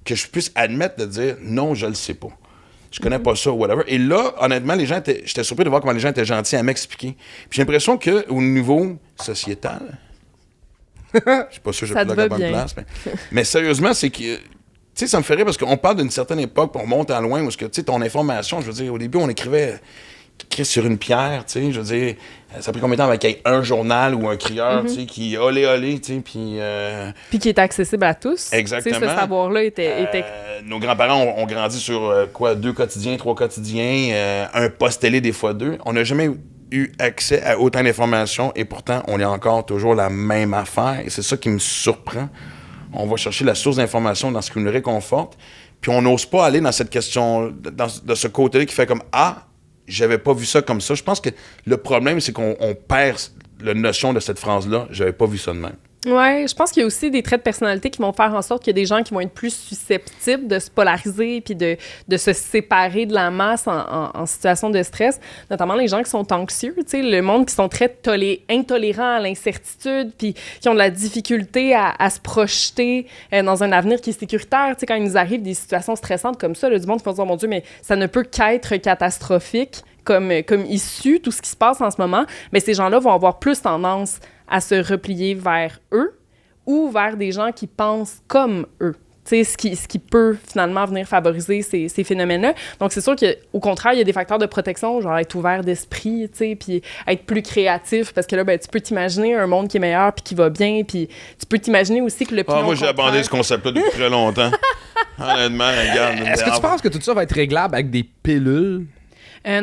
Speaker 1: que je puisse admettre de dire, non, je le sais pas. Je connais pas ça, whatever. Et là, honnêtement, j'étais surpris de voir comment les gens étaient gentils à m'expliquer. Puis j'ai l'impression qu'au niveau sociétal, je suis pas sûr que j'ai
Speaker 4: Ça
Speaker 1: plus
Speaker 4: te
Speaker 1: la
Speaker 4: va
Speaker 1: bonne
Speaker 4: bien.
Speaker 1: place, mais sérieusement, c'est que, tu sais, ça me fait rire parce qu'on parle d'une certaine époque, puis on monte à loin, où tu sais, ton information, je veux dire, au début, on écrivait sur une pierre, tu sais, je veux dire, ça a pris combien de temps avec un journal ou un crieur, tu sais, qui olé, tu sais, puis...
Speaker 4: Puis qui est accessible à tous.
Speaker 1: Exactement.
Speaker 4: Tu sais, ce savoir-là était...
Speaker 1: Nos grands-parents ont grandi sur 2 quotidiens, 3 quotidiens, un post télé des fois 2. On n'a jamais eu accès à autant d'informations et pourtant, on est encore toujours la même affaire. Et c'est ça qui me surprend. On va chercher la source d'information dans ce qui nous réconforte. Puis on n'ose pas aller dans cette question, de ce côté-là qui fait comme « Ah, j'avais pas vu ça comme ça ». Je pense que le problème, c'est qu'on perd la notion de cette phrase-là. « J'avais pas vu ça de même ».
Speaker 4: Ouais, je pense qu'il y a aussi des traits de personnalité qui vont faire en sorte qu'il y a des gens qui vont être plus susceptibles de se polariser puis de se séparer de la masse en situation de stress, notamment les gens qui sont anxieux, tu sais, le monde qui sont très intolérants à l'incertitude puis qui ont de la difficulté à se projeter dans un avenir qui est sécuritaire. Tu sais, quand il nous arrive des situations stressantes comme ça, là, du monde qui va se dire « Mon Dieu, mais ça ne peut qu'être catastrophique comme issue, tout ce qui se passe en ce moment », mais ces gens-là vont avoir plus tendance à se replier vers eux ou vers des gens qui pensent comme eux. Tu sais, ce qui peut finalement venir favoriser ces phénomènes-là. Donc, c'est sûr qu'au contraire, il y a des facteurs de protection, genre être ouvert d'esprit, tu sais, puis être plus créatif, parce que là, ben, tu peux t'imaginer un monde qui est meilleur puis qui va bien, puis tu peux t'imaginer aussi que l'opinion
Speaker 1: moi, j'ai abandonné ce concept-là depuis très longtemps. Honnêtement, regarde.
Speaker 3: Est-ce que tu penses que tout ça va être réglable avec des pilules?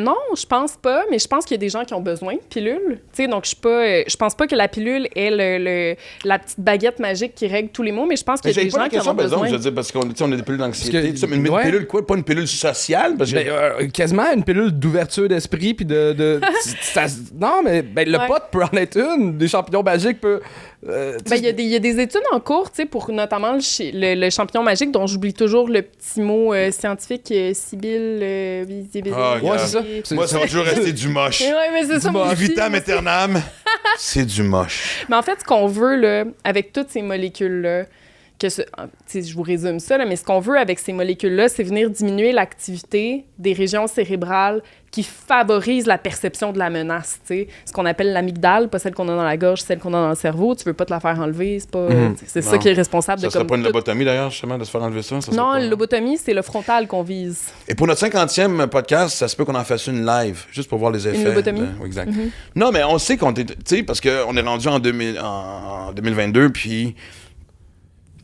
Speaker 4: Non, je pense pas, mais je pense qu'il y a des gens qui ont besoin de pilules. Tu sais, donc je pense pas que la pilule est la petite baguette magique qui règle tous les maux, mais je pense qu'il y a des gens qui en ont besoin.
Speaker 1: Je veux dire, parce qu'on on a des pilules d'anxiété.
Speaker 3: Parce que-
Speaker 1: Tout ça, mais une
Speaker 3: ouais.
Speaker 1: pilule quoi? Pas une pilule sociale? Parce que...
Speaker 3: Ben, quasiment une pilule d'ouverture d'esprit puis non, mais ben, le
Speaker 4: Ouais.
Speaker 3: pot peut en être une. Des champignons magiques peut...
Speaker 4: Ben, il y a des études en cours, tu sais, pour notamment le champignon magique, dont j'oublie toujours le petit mot scientifique, Sibylle.
Speaker 1: Ah,
Speaker 3: Ouais, c'est ça.
Speaker 1: Moi, ça va toujours rester du moche.
Speaker 4: Ouais, mais c'est ça. moi aussi.
Speaker 1: Vitam aeternam, c'est du moche.
Speaker 4: Mais en fait, ce qu'on veut, là, avec toutes ces molécules-là, tu sais, je vous résume ça, là, mais ce qu'on veut avec ces molécules-là, c'est venir diminuer l'activité des régions cérébrales qui favorisent la perception de la menace, tu sais. Ce qu'on appelle l'amygdale, pas celle qu'on a dans la gorge, celle qu'on a dans le cerveau. Tu veux pas te la faire enlever, c'est pas... C'est ça
Speaker 1: Non.
Speaker 4: qui est responsable
Speaker 1: Ça
Speaker 4: de
Speaker 1: serait
Speaker 4: comme...
Speaker 1: pas une
Speaker 4: tout-
Speaker 1: lobotomie, d'ailleurs, justement, de se faire enlever ça? Ça serait
Speaker 4: Non,
Speaker 1: pas-
Speaker 4: la lobotomie, c'est le frontal qu'on vise.
Speaker 1: Et pour notre 50e podcast, ça se peut qu'on en fasse une live, juste pour voir les effets.
Speaker 4: lobotomie?
Speaker 1: Oui, exact. Non, mais on sait qu'on est... Tu sais, parce qu'on est rendu en 2022, puis...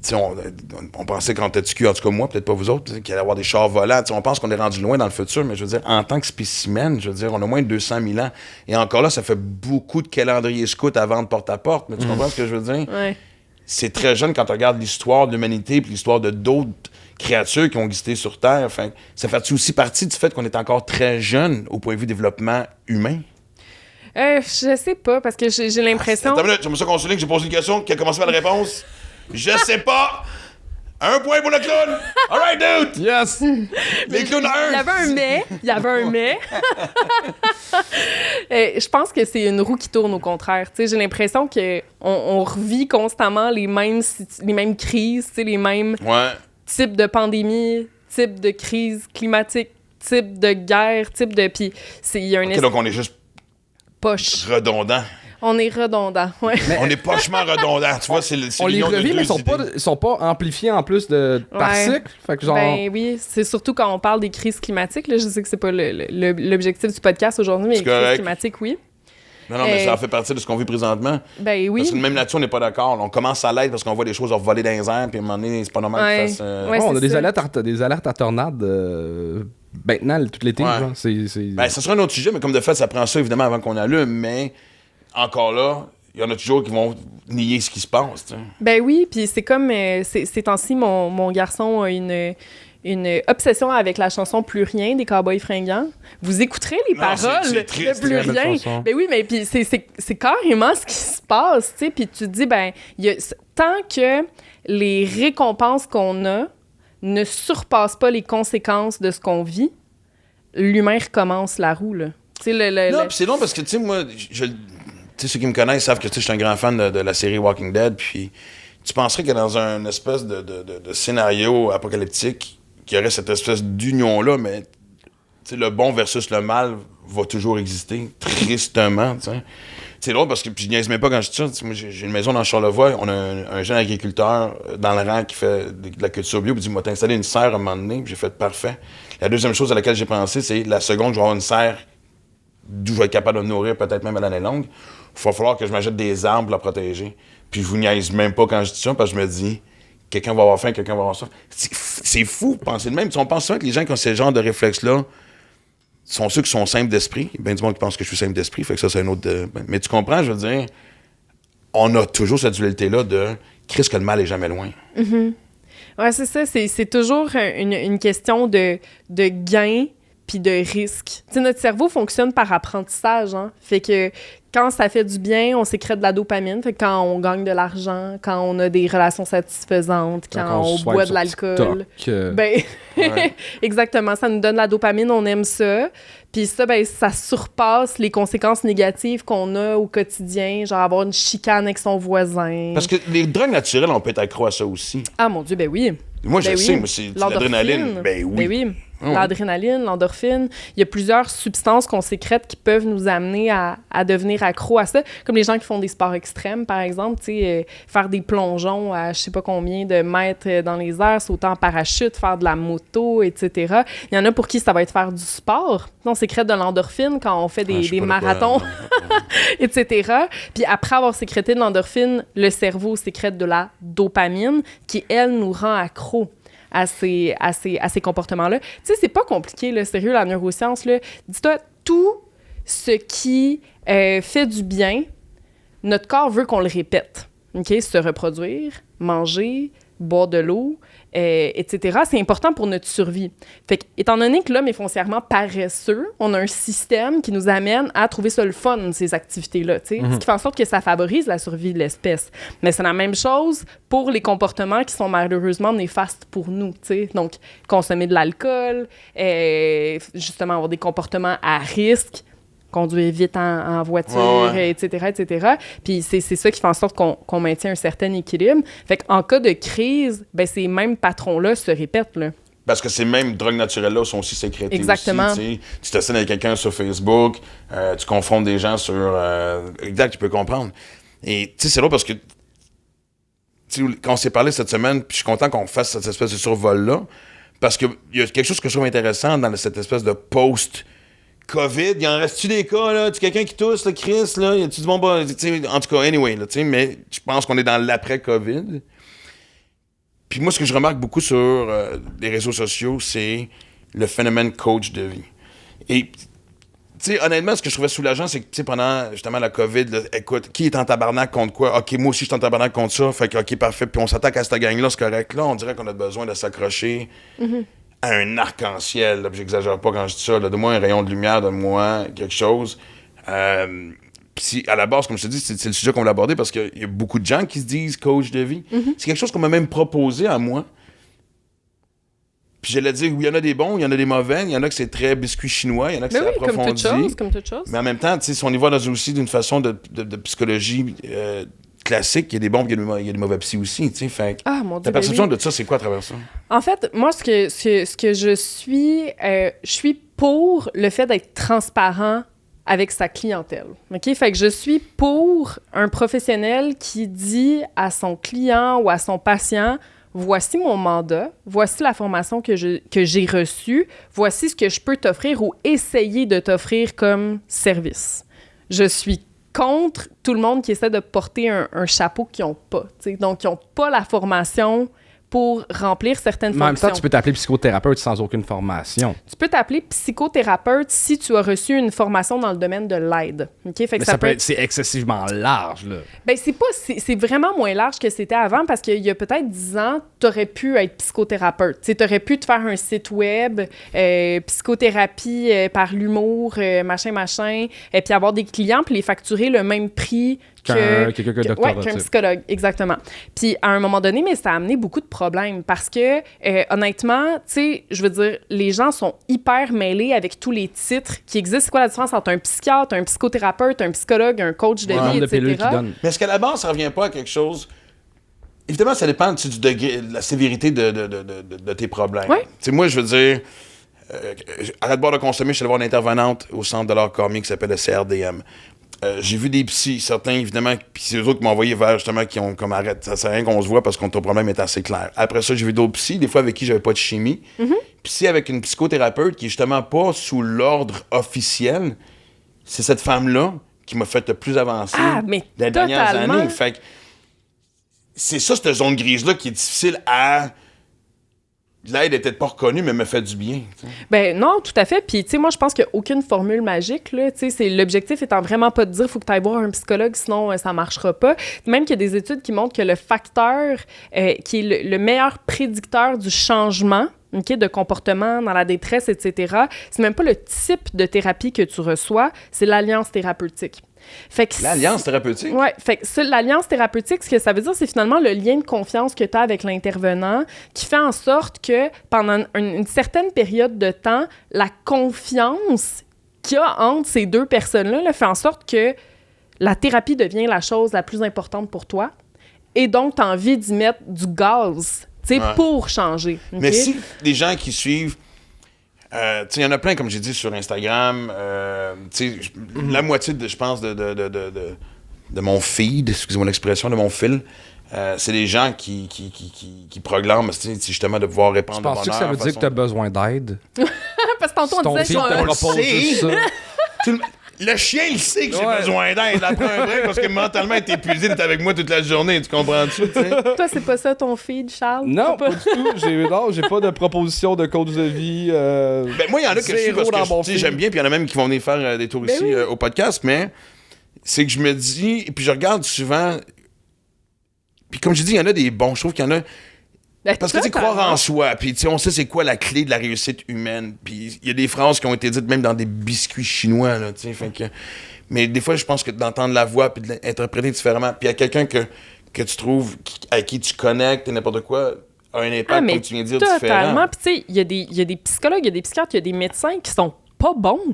Speaker 1: Tu sais, on pensait quand on était cul, en tout cas moi, peut-être pas vous autres, qu'il allait y avoir des chars volants. Tu sais, on pense qu'on est rendu loin dans le futur, mais je veux dire, en tant que spécimen, je veux dire, on a moins de 200 000 ans. Et encore là, ça fait beaucoup de calendriers scouts à vendre porte à porte. Mais tu comprends ce que je veux dire?
Speaker 4: Ouais.
Speaker 1: C'est très jeune quand tu regardes l'histoire de l'humanité puis l'histoire de d'autres créatures qui ont existé sur Terre. Enfin, ça fait aussi partie du fait qu'on est encore très jeune au point de vue développement humain?
Speaker 4: Je sais pas, parce que j'ai l'impression...
Speaker 1: Attends une minute, j'aimerais ça consoler que j'ai posé une question, qui a commencé par la réponse. Je sais pas! 1 point pour le clown! Alright, dude!
Speaker 3: Yes!
Speaker 1: Les clowns
Speaker 4: Il y avait un mais. Il y avait un mais. Je pense que c'est une roue qui tourne au contraire. Tu sais, j'ai l'impression qu'on revit constamment les mêmes crises, tu sais, les mêmes
Speaker 1: Ouais.
Speaker 4: types de pandémies, types de crises climatiques, types de guerres, types de... Puis il y a un
Speaker 1: Ok, donc on est juste
Speaker 4: poche.
Speaker 1: redondant.
Speaker 4: On est redondant, ouais.
Speaker 1: On est pochement redondant. Tu vois, c'est
Speaker 3: On les
Speaker 1: l'union de
Speaker 3: revit, mais
Speaker 1: deux
Speaker 3: ils sont pas amplifiés en plus par
Speaker 4: Ouais.
Speaker 3: cycle. Fait que genre...
Speaker 4: Ben oui, c'est surtout quand on parle des crises climatiques. Là, je sais que c'est pas l'objectif du podcast aujourd'hui, mais les
Speaker 1: C'est
Speaker 4: crises
Speaker 1: correct.
Speaker 4: climatiques, oui.
Speaker 1: Non, mais ça fait partie de ce qu'on vit présentement.
Speaker 4: Ben oui.
Speaker 1: Parce que même là-dessus, on n'est pas d'accord. On commence à l'être parce qu'on voit des choses voler dans les airs, puis à un moment donné, c'est pas normal
Speaker 4: Ouais.
Speaker 1: qu'ils fassent...
Speaker 4: Ouais,
Speaker 3: on a
Speaker 4: c'est ça.
Speaker 3: des alertes à tornades maintenant, tout l'été.
Speaker 1: Ouais.
Speaker 3: Genre.
Speaker 1: Ben, ça sera un autre sujet, mais comme de fait, ça prend ça, évidemment, avant qu'on allume, mais encore là, il y en a toujours qui vont nier ce qui se passe, tu sais.
Speaker 4: Ben oui, puis c'est comme ces temps-ci, mon garçon a une obsession avec la chanson Plus rien des Cowboys fringants. Vous écouterez les
Speaker 1: Non,
Speaker 4: paroles
Speaker 1: c'est triste,
Speaker 4: de Plus
Speaker 3: très belle
Speaker 4: rien.
Speaker 3: chanson.
Speaker 4: Ben oui, mais puis c'est carrément ce qui se passe, tu sais. Puis tu te dis, ben, tant que les récompenses qu'on a ne surpassent pas les conséquences de ce qu'on vit, l'humain recommence la roue, là. Tu sais,
Speaker 1: Non, puis c'est long parce que, tu sais, moi, tu sais, ceux qui me connaissent savent que, tu sais, je suis un grand fan de la série Walking Dead, puis tu penserais que dans un espèce de scénario apocalyptique, qu'il y aurait cette espèce d'union-là, mais, tu sais, le bon versus le mal va toujours exister, tristement, tu sais. C'est drôle parce que, puis je niaise même pas quand je dis ça, tu sais, moi, j'ai une maison dans Charlevoix, on a un jeune agriculteur dans le rang qui fait de la culture bio, puis il dit, moi, t'as installé une serre à un moment donné, puis j'ai fait parfait. La deuxième chose à laquelle j'ai pensé, c'est la seconde, je vais avoir une serre d'où je vais être capable de me nourrir peut-être même à l'année longue, il va falloir que je m'achète des arbres pour la protéger. Puis je vous niaise même pas quand je dis ça, parce que je me dis, quelqu'un va avoir faim, quelqu'un va avoir ça. C'est fou de penser de même. On pense souvent que les gens qui ont ce genre de réflexe-là sont ceux qui sont simples d'esprit. Il y a bien du monde qui pense que je suis simple d'esprit, fait que ça, c'est un autre... Mais tu comprends, je veux dire, on a toujours cette dualité-là de « Christ que le mal est jamais loin ».
Speaker 4: Ouais, c'est ça. C'est toujours une question de gain puis de risque. Tu sais, notre cerveau fonctionne par apprentissage, hein. Fait que quand ça fait du bien, on sécrète de la dopamine. Fait que quand on gagne de l'argent, quand on a des relations satisfaisantes, quand on boit de l'alcool. Ben,
Speaker 1: Ouais.
Speaker 4: exactement. Ça nous donne la dopamine, on aime ça. Puis ça, ben, ça surpasse les conséquences négatives qu'on a au quotidien, genre avoir une chicane avec son voisin.
Speaker 1: Parce que les drogues naturelles, on peut être accro à ça aussi.
Speaker 4: Ah mon Dieu, ben oui.
Speaker 1: Moi, je
Speaker 4: Ben
Speaker 1: sais,
Speaker 4: oui.
Speaker 1: moi, c'est
Speaker 4: L'endorphine.
Speaker 1: l'adrénaline. Ben oui.
Speaker 4: Ben oui.
Speaker 1: Oh.
Speaker 4: L'adrénaline, l'endorphine. Il y a plusieurs substances qu'on sécrète qui peuvent nous amener à devenir accro à ça. Comme les gens qui font des sports extrêmes, par exemple, tu sais, faire des plongeons à je sais pas combien de mètres dans les airs, sauter en parachute, faire de la moto, etc. Il y en a pour qui ça va être faire du sport. On sécrète de l'endorphine quand on fait
Speaker 1: Ah, je sais
Speaker 4: des
Speaker 1: pas de
Speaker 4: marathons,
Speaker 1: quoi,
Speaker 4: etc. Puis après avoir sécrété de l'endorphine, le cerveau sécrète de la dopamine qui, elle, nous rend accro à ces comportements-là. Tu sais, c'est pas compliqué, là, sérieux, la neuroscience, là. Dis-toi, tout ce qui fait du bien, notre corps veut qu'on le répète. OK? Se reproduire, manger, boire de l'eau, etc. C'est important pour notre survie. Fait que, étant donné que l'homme est foncièrement paresseux, on a un système qui nous amène à trouver ça le fun, ces activités-là, tu sais, ce qui fait en sorte que ça favorise la survie de l'espèce. Mais c'est la même chose pour les comportements qui sont malheureusement néfastes pour nous, tu sais. Donc, consommer de l'alcool, justement avoir des comportements à risque, conduire vite en voiture,
Speaker 1: Ouais.
Speaker 4: etc., etc. Puis c'est ça qui fait en sorte qu'on maintient un certain équilibre. Fait qu'en cas de crise, ben ces mêmes patrons-là se répètent, là.
Speaker 1: Parce que ces mêmes drogues naturelles-là sont aussi sécrétées.
Speaker 4: Exactement.
Speaker 1: Aussi, tu t'assines avec quelqu'un sur Facebook, tu confrontes des gens sur... exact, tu peux comprendre. Et tu sais, c'est drôle parce que... Tu sais, quand on s'est parlé cette semaine, puis je suis content qu'on fasse cette espèce de survol-là, parce qu'il y a quelque chose que je trouve intéressant dans cette espèce de post-COVID. Il en reste-tu des cas, là? Tu quelqu'un qui tousse, là, Chris, là? Y a-tu du bon... Tu sais, en tout cas, anyway, là, tu sais, mais je pense qu'on est dans l'après-COVID. Puis moi, ce que je remarque beaucoup sur les réseaux sociaux, c'est le phénomène coach de vie. Et, tu sais, honnêtement, ce que je trouvais soulageant, c'est que, tu sais, pendant, justement, la COVID, là, écoute, qui est en tabarnak contre quoi? OK, moi aussi, je suis en tabarnak contre ça. Fait que, OK, parfait. Puis on s'attaque à cette gang-là, c'est correct. Là, on dirait qu'on a besoin de s'accrocher à un arc-en-ciel. Là, puis j'exagère pas quand je dis ça. Là, donne-moi un rayon de lumière, donne-moi quelque chose. Puis à la base, comme je te dis, c'est le sujet qu'on voulait aborder parce qu'il y a beaucoup de gens qui se disent coach de vie. C'est quelque chose qu'on m'a même proposé à moi. Puis j'allais dire, oui, il y en a des bons, il y en a des mauvais, il y en a que c'est très biscuit chinois, il y en a que
Speaker 4: Mais
Speaker 1: c'est
Speaker 4: oui,
Speaker 1: approfondi.
Speaker 4: comme toute chose.
Speaker 1: Mais en même temps, tu sais, si on y va dans aussi d'une façon de psychologie classique, il y a des bons, il y a des mauvais psy aussi, tu sais. Fait que
Speaker 4: Ah, mon Dieu,
Speaker 1: ta perception
Speaker 4: ben oui.
Speaker 1: de ça, c'est quoi à travers ça?
Speaker 4: En fait, moi, ce que je suis pour le fait d'être transparent avec sa clientèle. OK? Fait que je suis pour un professionnel qui dit à son client ou à son patient, voici mon mandat, voici la formation que j'ai reçue, voici ce que je peux t'offrir ou essayer de t'offrir comme service. Je suis contre tout le monde qui essaie de porter un chapeau qu'ils n'ont pas. T'sais. Donc, ils n'ont pas la formation pour remplir certaines
Speaker 3: Mais en même
Speaker 4: fonctions.
Speaker 3: temps, tu peux t'appeler psychothérapeute sans aucune formation.
Speaker 4: Tu peux t'appeler psychothérapeute si tu as reçu une formation dans le domaine de l'aide. OK? Fait que
Speaker 3: Mais ça peut être... C'est excessivement large, là.
Speaker 4: Ben, c'est vraiment moins large que c'était avant parce qu'il y a peut-être 10 ans, tu aurais pu être psychothérapeute. Tu aurais pu te faire un site web, psychothérapie par l'humour, machin, puis avoir des clients, puis les facturer le même prix
Speaker 3: Quelqu'un qui a doctorat,
Speaker 4: qu'un
Speaker 3: tu sais.
Speaker 4: psychologue, exactement. Puis à un moment donné, mais ça a amené beaucoup de problèmes parce que, honnêtement, tu sais, je veux dire, les gens sont hyper mêlés avec tous les titres qui existent. C'est quoi la différence entre un psychiatre, un psychothérapeute, un psychologue, un coach de
Speaker 3: Le
Speaker 4: vie,
Speaker 3: nombre de
Speaker 4: etc.?
Speaker 3: pilules qu'ils donnent.
Speaker 1: Mais est-ce qu'à la base, ça revient pas à quelque chose... Évidemment, ça dépend du degré, de la sévérité de tes problèmes.
Speaker 4: Ouais.
Speaker 1: Tu sais, moi, je veux dire, arrête de boire de consommer, je suis allé voir une intervenante au centre de l'art comique qui s'appelle le CRDM. J'ai vu des psys, certains, évidemment, puis c'est eux autres qui m'ont envoyé vers, justement, qui ont comme arrête, ça sert à rien qu'on se voit parce que ton problème est assez clair. Après ça, j'ai vu d'autres psys, des fois avec qui j'avais pas de chimie. Psy avec une psychothérapeute qui est justement pas sous l'ordre officiel. C'est cette femme-là qui m'a fait le plus avancer
Speaker 4: Mais
Speaker 1: les dernières
Speaker 4: totalement.
Speaker 1: années. Fait que c'est ça, cette zone grise-là qui est difficile à... L'aide était pas reconnue, mais me fait du bien. T'sais.
Speaker 4: Ben non, tout à fait. Puis, tu sais, moi, je pense qu'il n'y a aucune formule magique, là. Tu sais, l'objectif étant vraiment pas de dire faut que tu ailles voir un psychologue, sinon ça marchera pas. Même qu'il y a des études qui montrent que le facteur qui est le meilleur prédicteur du changement, OK, de comportement dans la détresse, etc., c'est même pas le type de thérapie que tu reçois, c'est l'alliance thérapeutique. Fait que
Speaker 1: L'alliance thérapeutique?
Speaker 4: Ouais, fait que l'alliance thérapeutique, ce que ça veut dire, c'est finalement le lien de confiance que tu as avec l'intervenant qui fait en sorte que pendant une certaine période de temps, la confiance qu'il y a entre ces deux personnes-là là, fait en sorte que la thérapie devient la chose la plus importante pour toi. Et donc, tu as envie d'y mettre du gaz, tu sais, pour changer. Okay?
Speaker 1: Mais si les gens qui suivent... il y en a plein, comme j'ai dit, sur Instagram. La moitié, je pense, de mon feed, excusez-moi l'expression, de mon fil, c'est des gens qui proclament justement de pouvoir répandre le bonheur.
Speaker 3: Penses-tu que ça veut dire que tu as besoin d'aide?
Speaker 4: Parce que tantôt,
Speaker 3: Si ton
Speaker 4: on disait
Speaker 3: fils
Speaker 4: que
Speaker 3: te
Speaker 1: on le
Speaker 3: propose
Speaker 1: sait.
Speaker 3: juste ça.
Speaker 1: Le chien, il sait que j'ai
Speaker 3: Ouais.
Speaker 1: besoin d'aide. Après un break, parce que mentalement, il est épuisé d'être avec moi toute la journée. Tu comprends-tu?
Speaker 4: toi, c'est pas ça ton feed, Charles?
Speaker 3: Non,
Speaker 4: C'est
Speaker 3: pas du tout. J'ai pas de proposition de coach de vie.
Speaker 1: Ben, moi, il y en a que je suis
Speaker 3: Zéro
Speaker 1: parce
Speaker 3: dans mon
Speaker 1: que
Speaker 3: feed.
Speaker 1: j'aime bien, puis il y en a même qui vont venir faire des tours
Speaker 4: Ben
Speaker 1: ici
Speaker 4: oui.
Speaker 1: au podcast, mais c'est que je me dis, et puis je regarde souvent, puis comme je dis, il y en a des bons, je trouve qu'il y en a,
Speaker 4: Ben,
Speaker 1: parce que tu sais,
Speaker 4: totalement.
Speaker 1: croire en soi, puis tu sais, on sait c'est quoi la clé de la réussite humaine, puis il y a des phrases qui ont été dites même dans des biscuits chinois, là, tu sais, fait que... Mais des fois, je pense que d'entendre la voix puis de l'interpréter différemment, puis il y a quelqu'un que tu trouves, à qui tu connectes et n'importe quoi, a un impact,
Speaker 4: mais
Speaker 1: comme tu viens de dire,
Speaker 4: totalement.
Speaker 1: différent.
Speaker 4: Puis, tu sais, il y a des psychologues, il y a des psychiatres, il y a des médecins qui sont pas bons.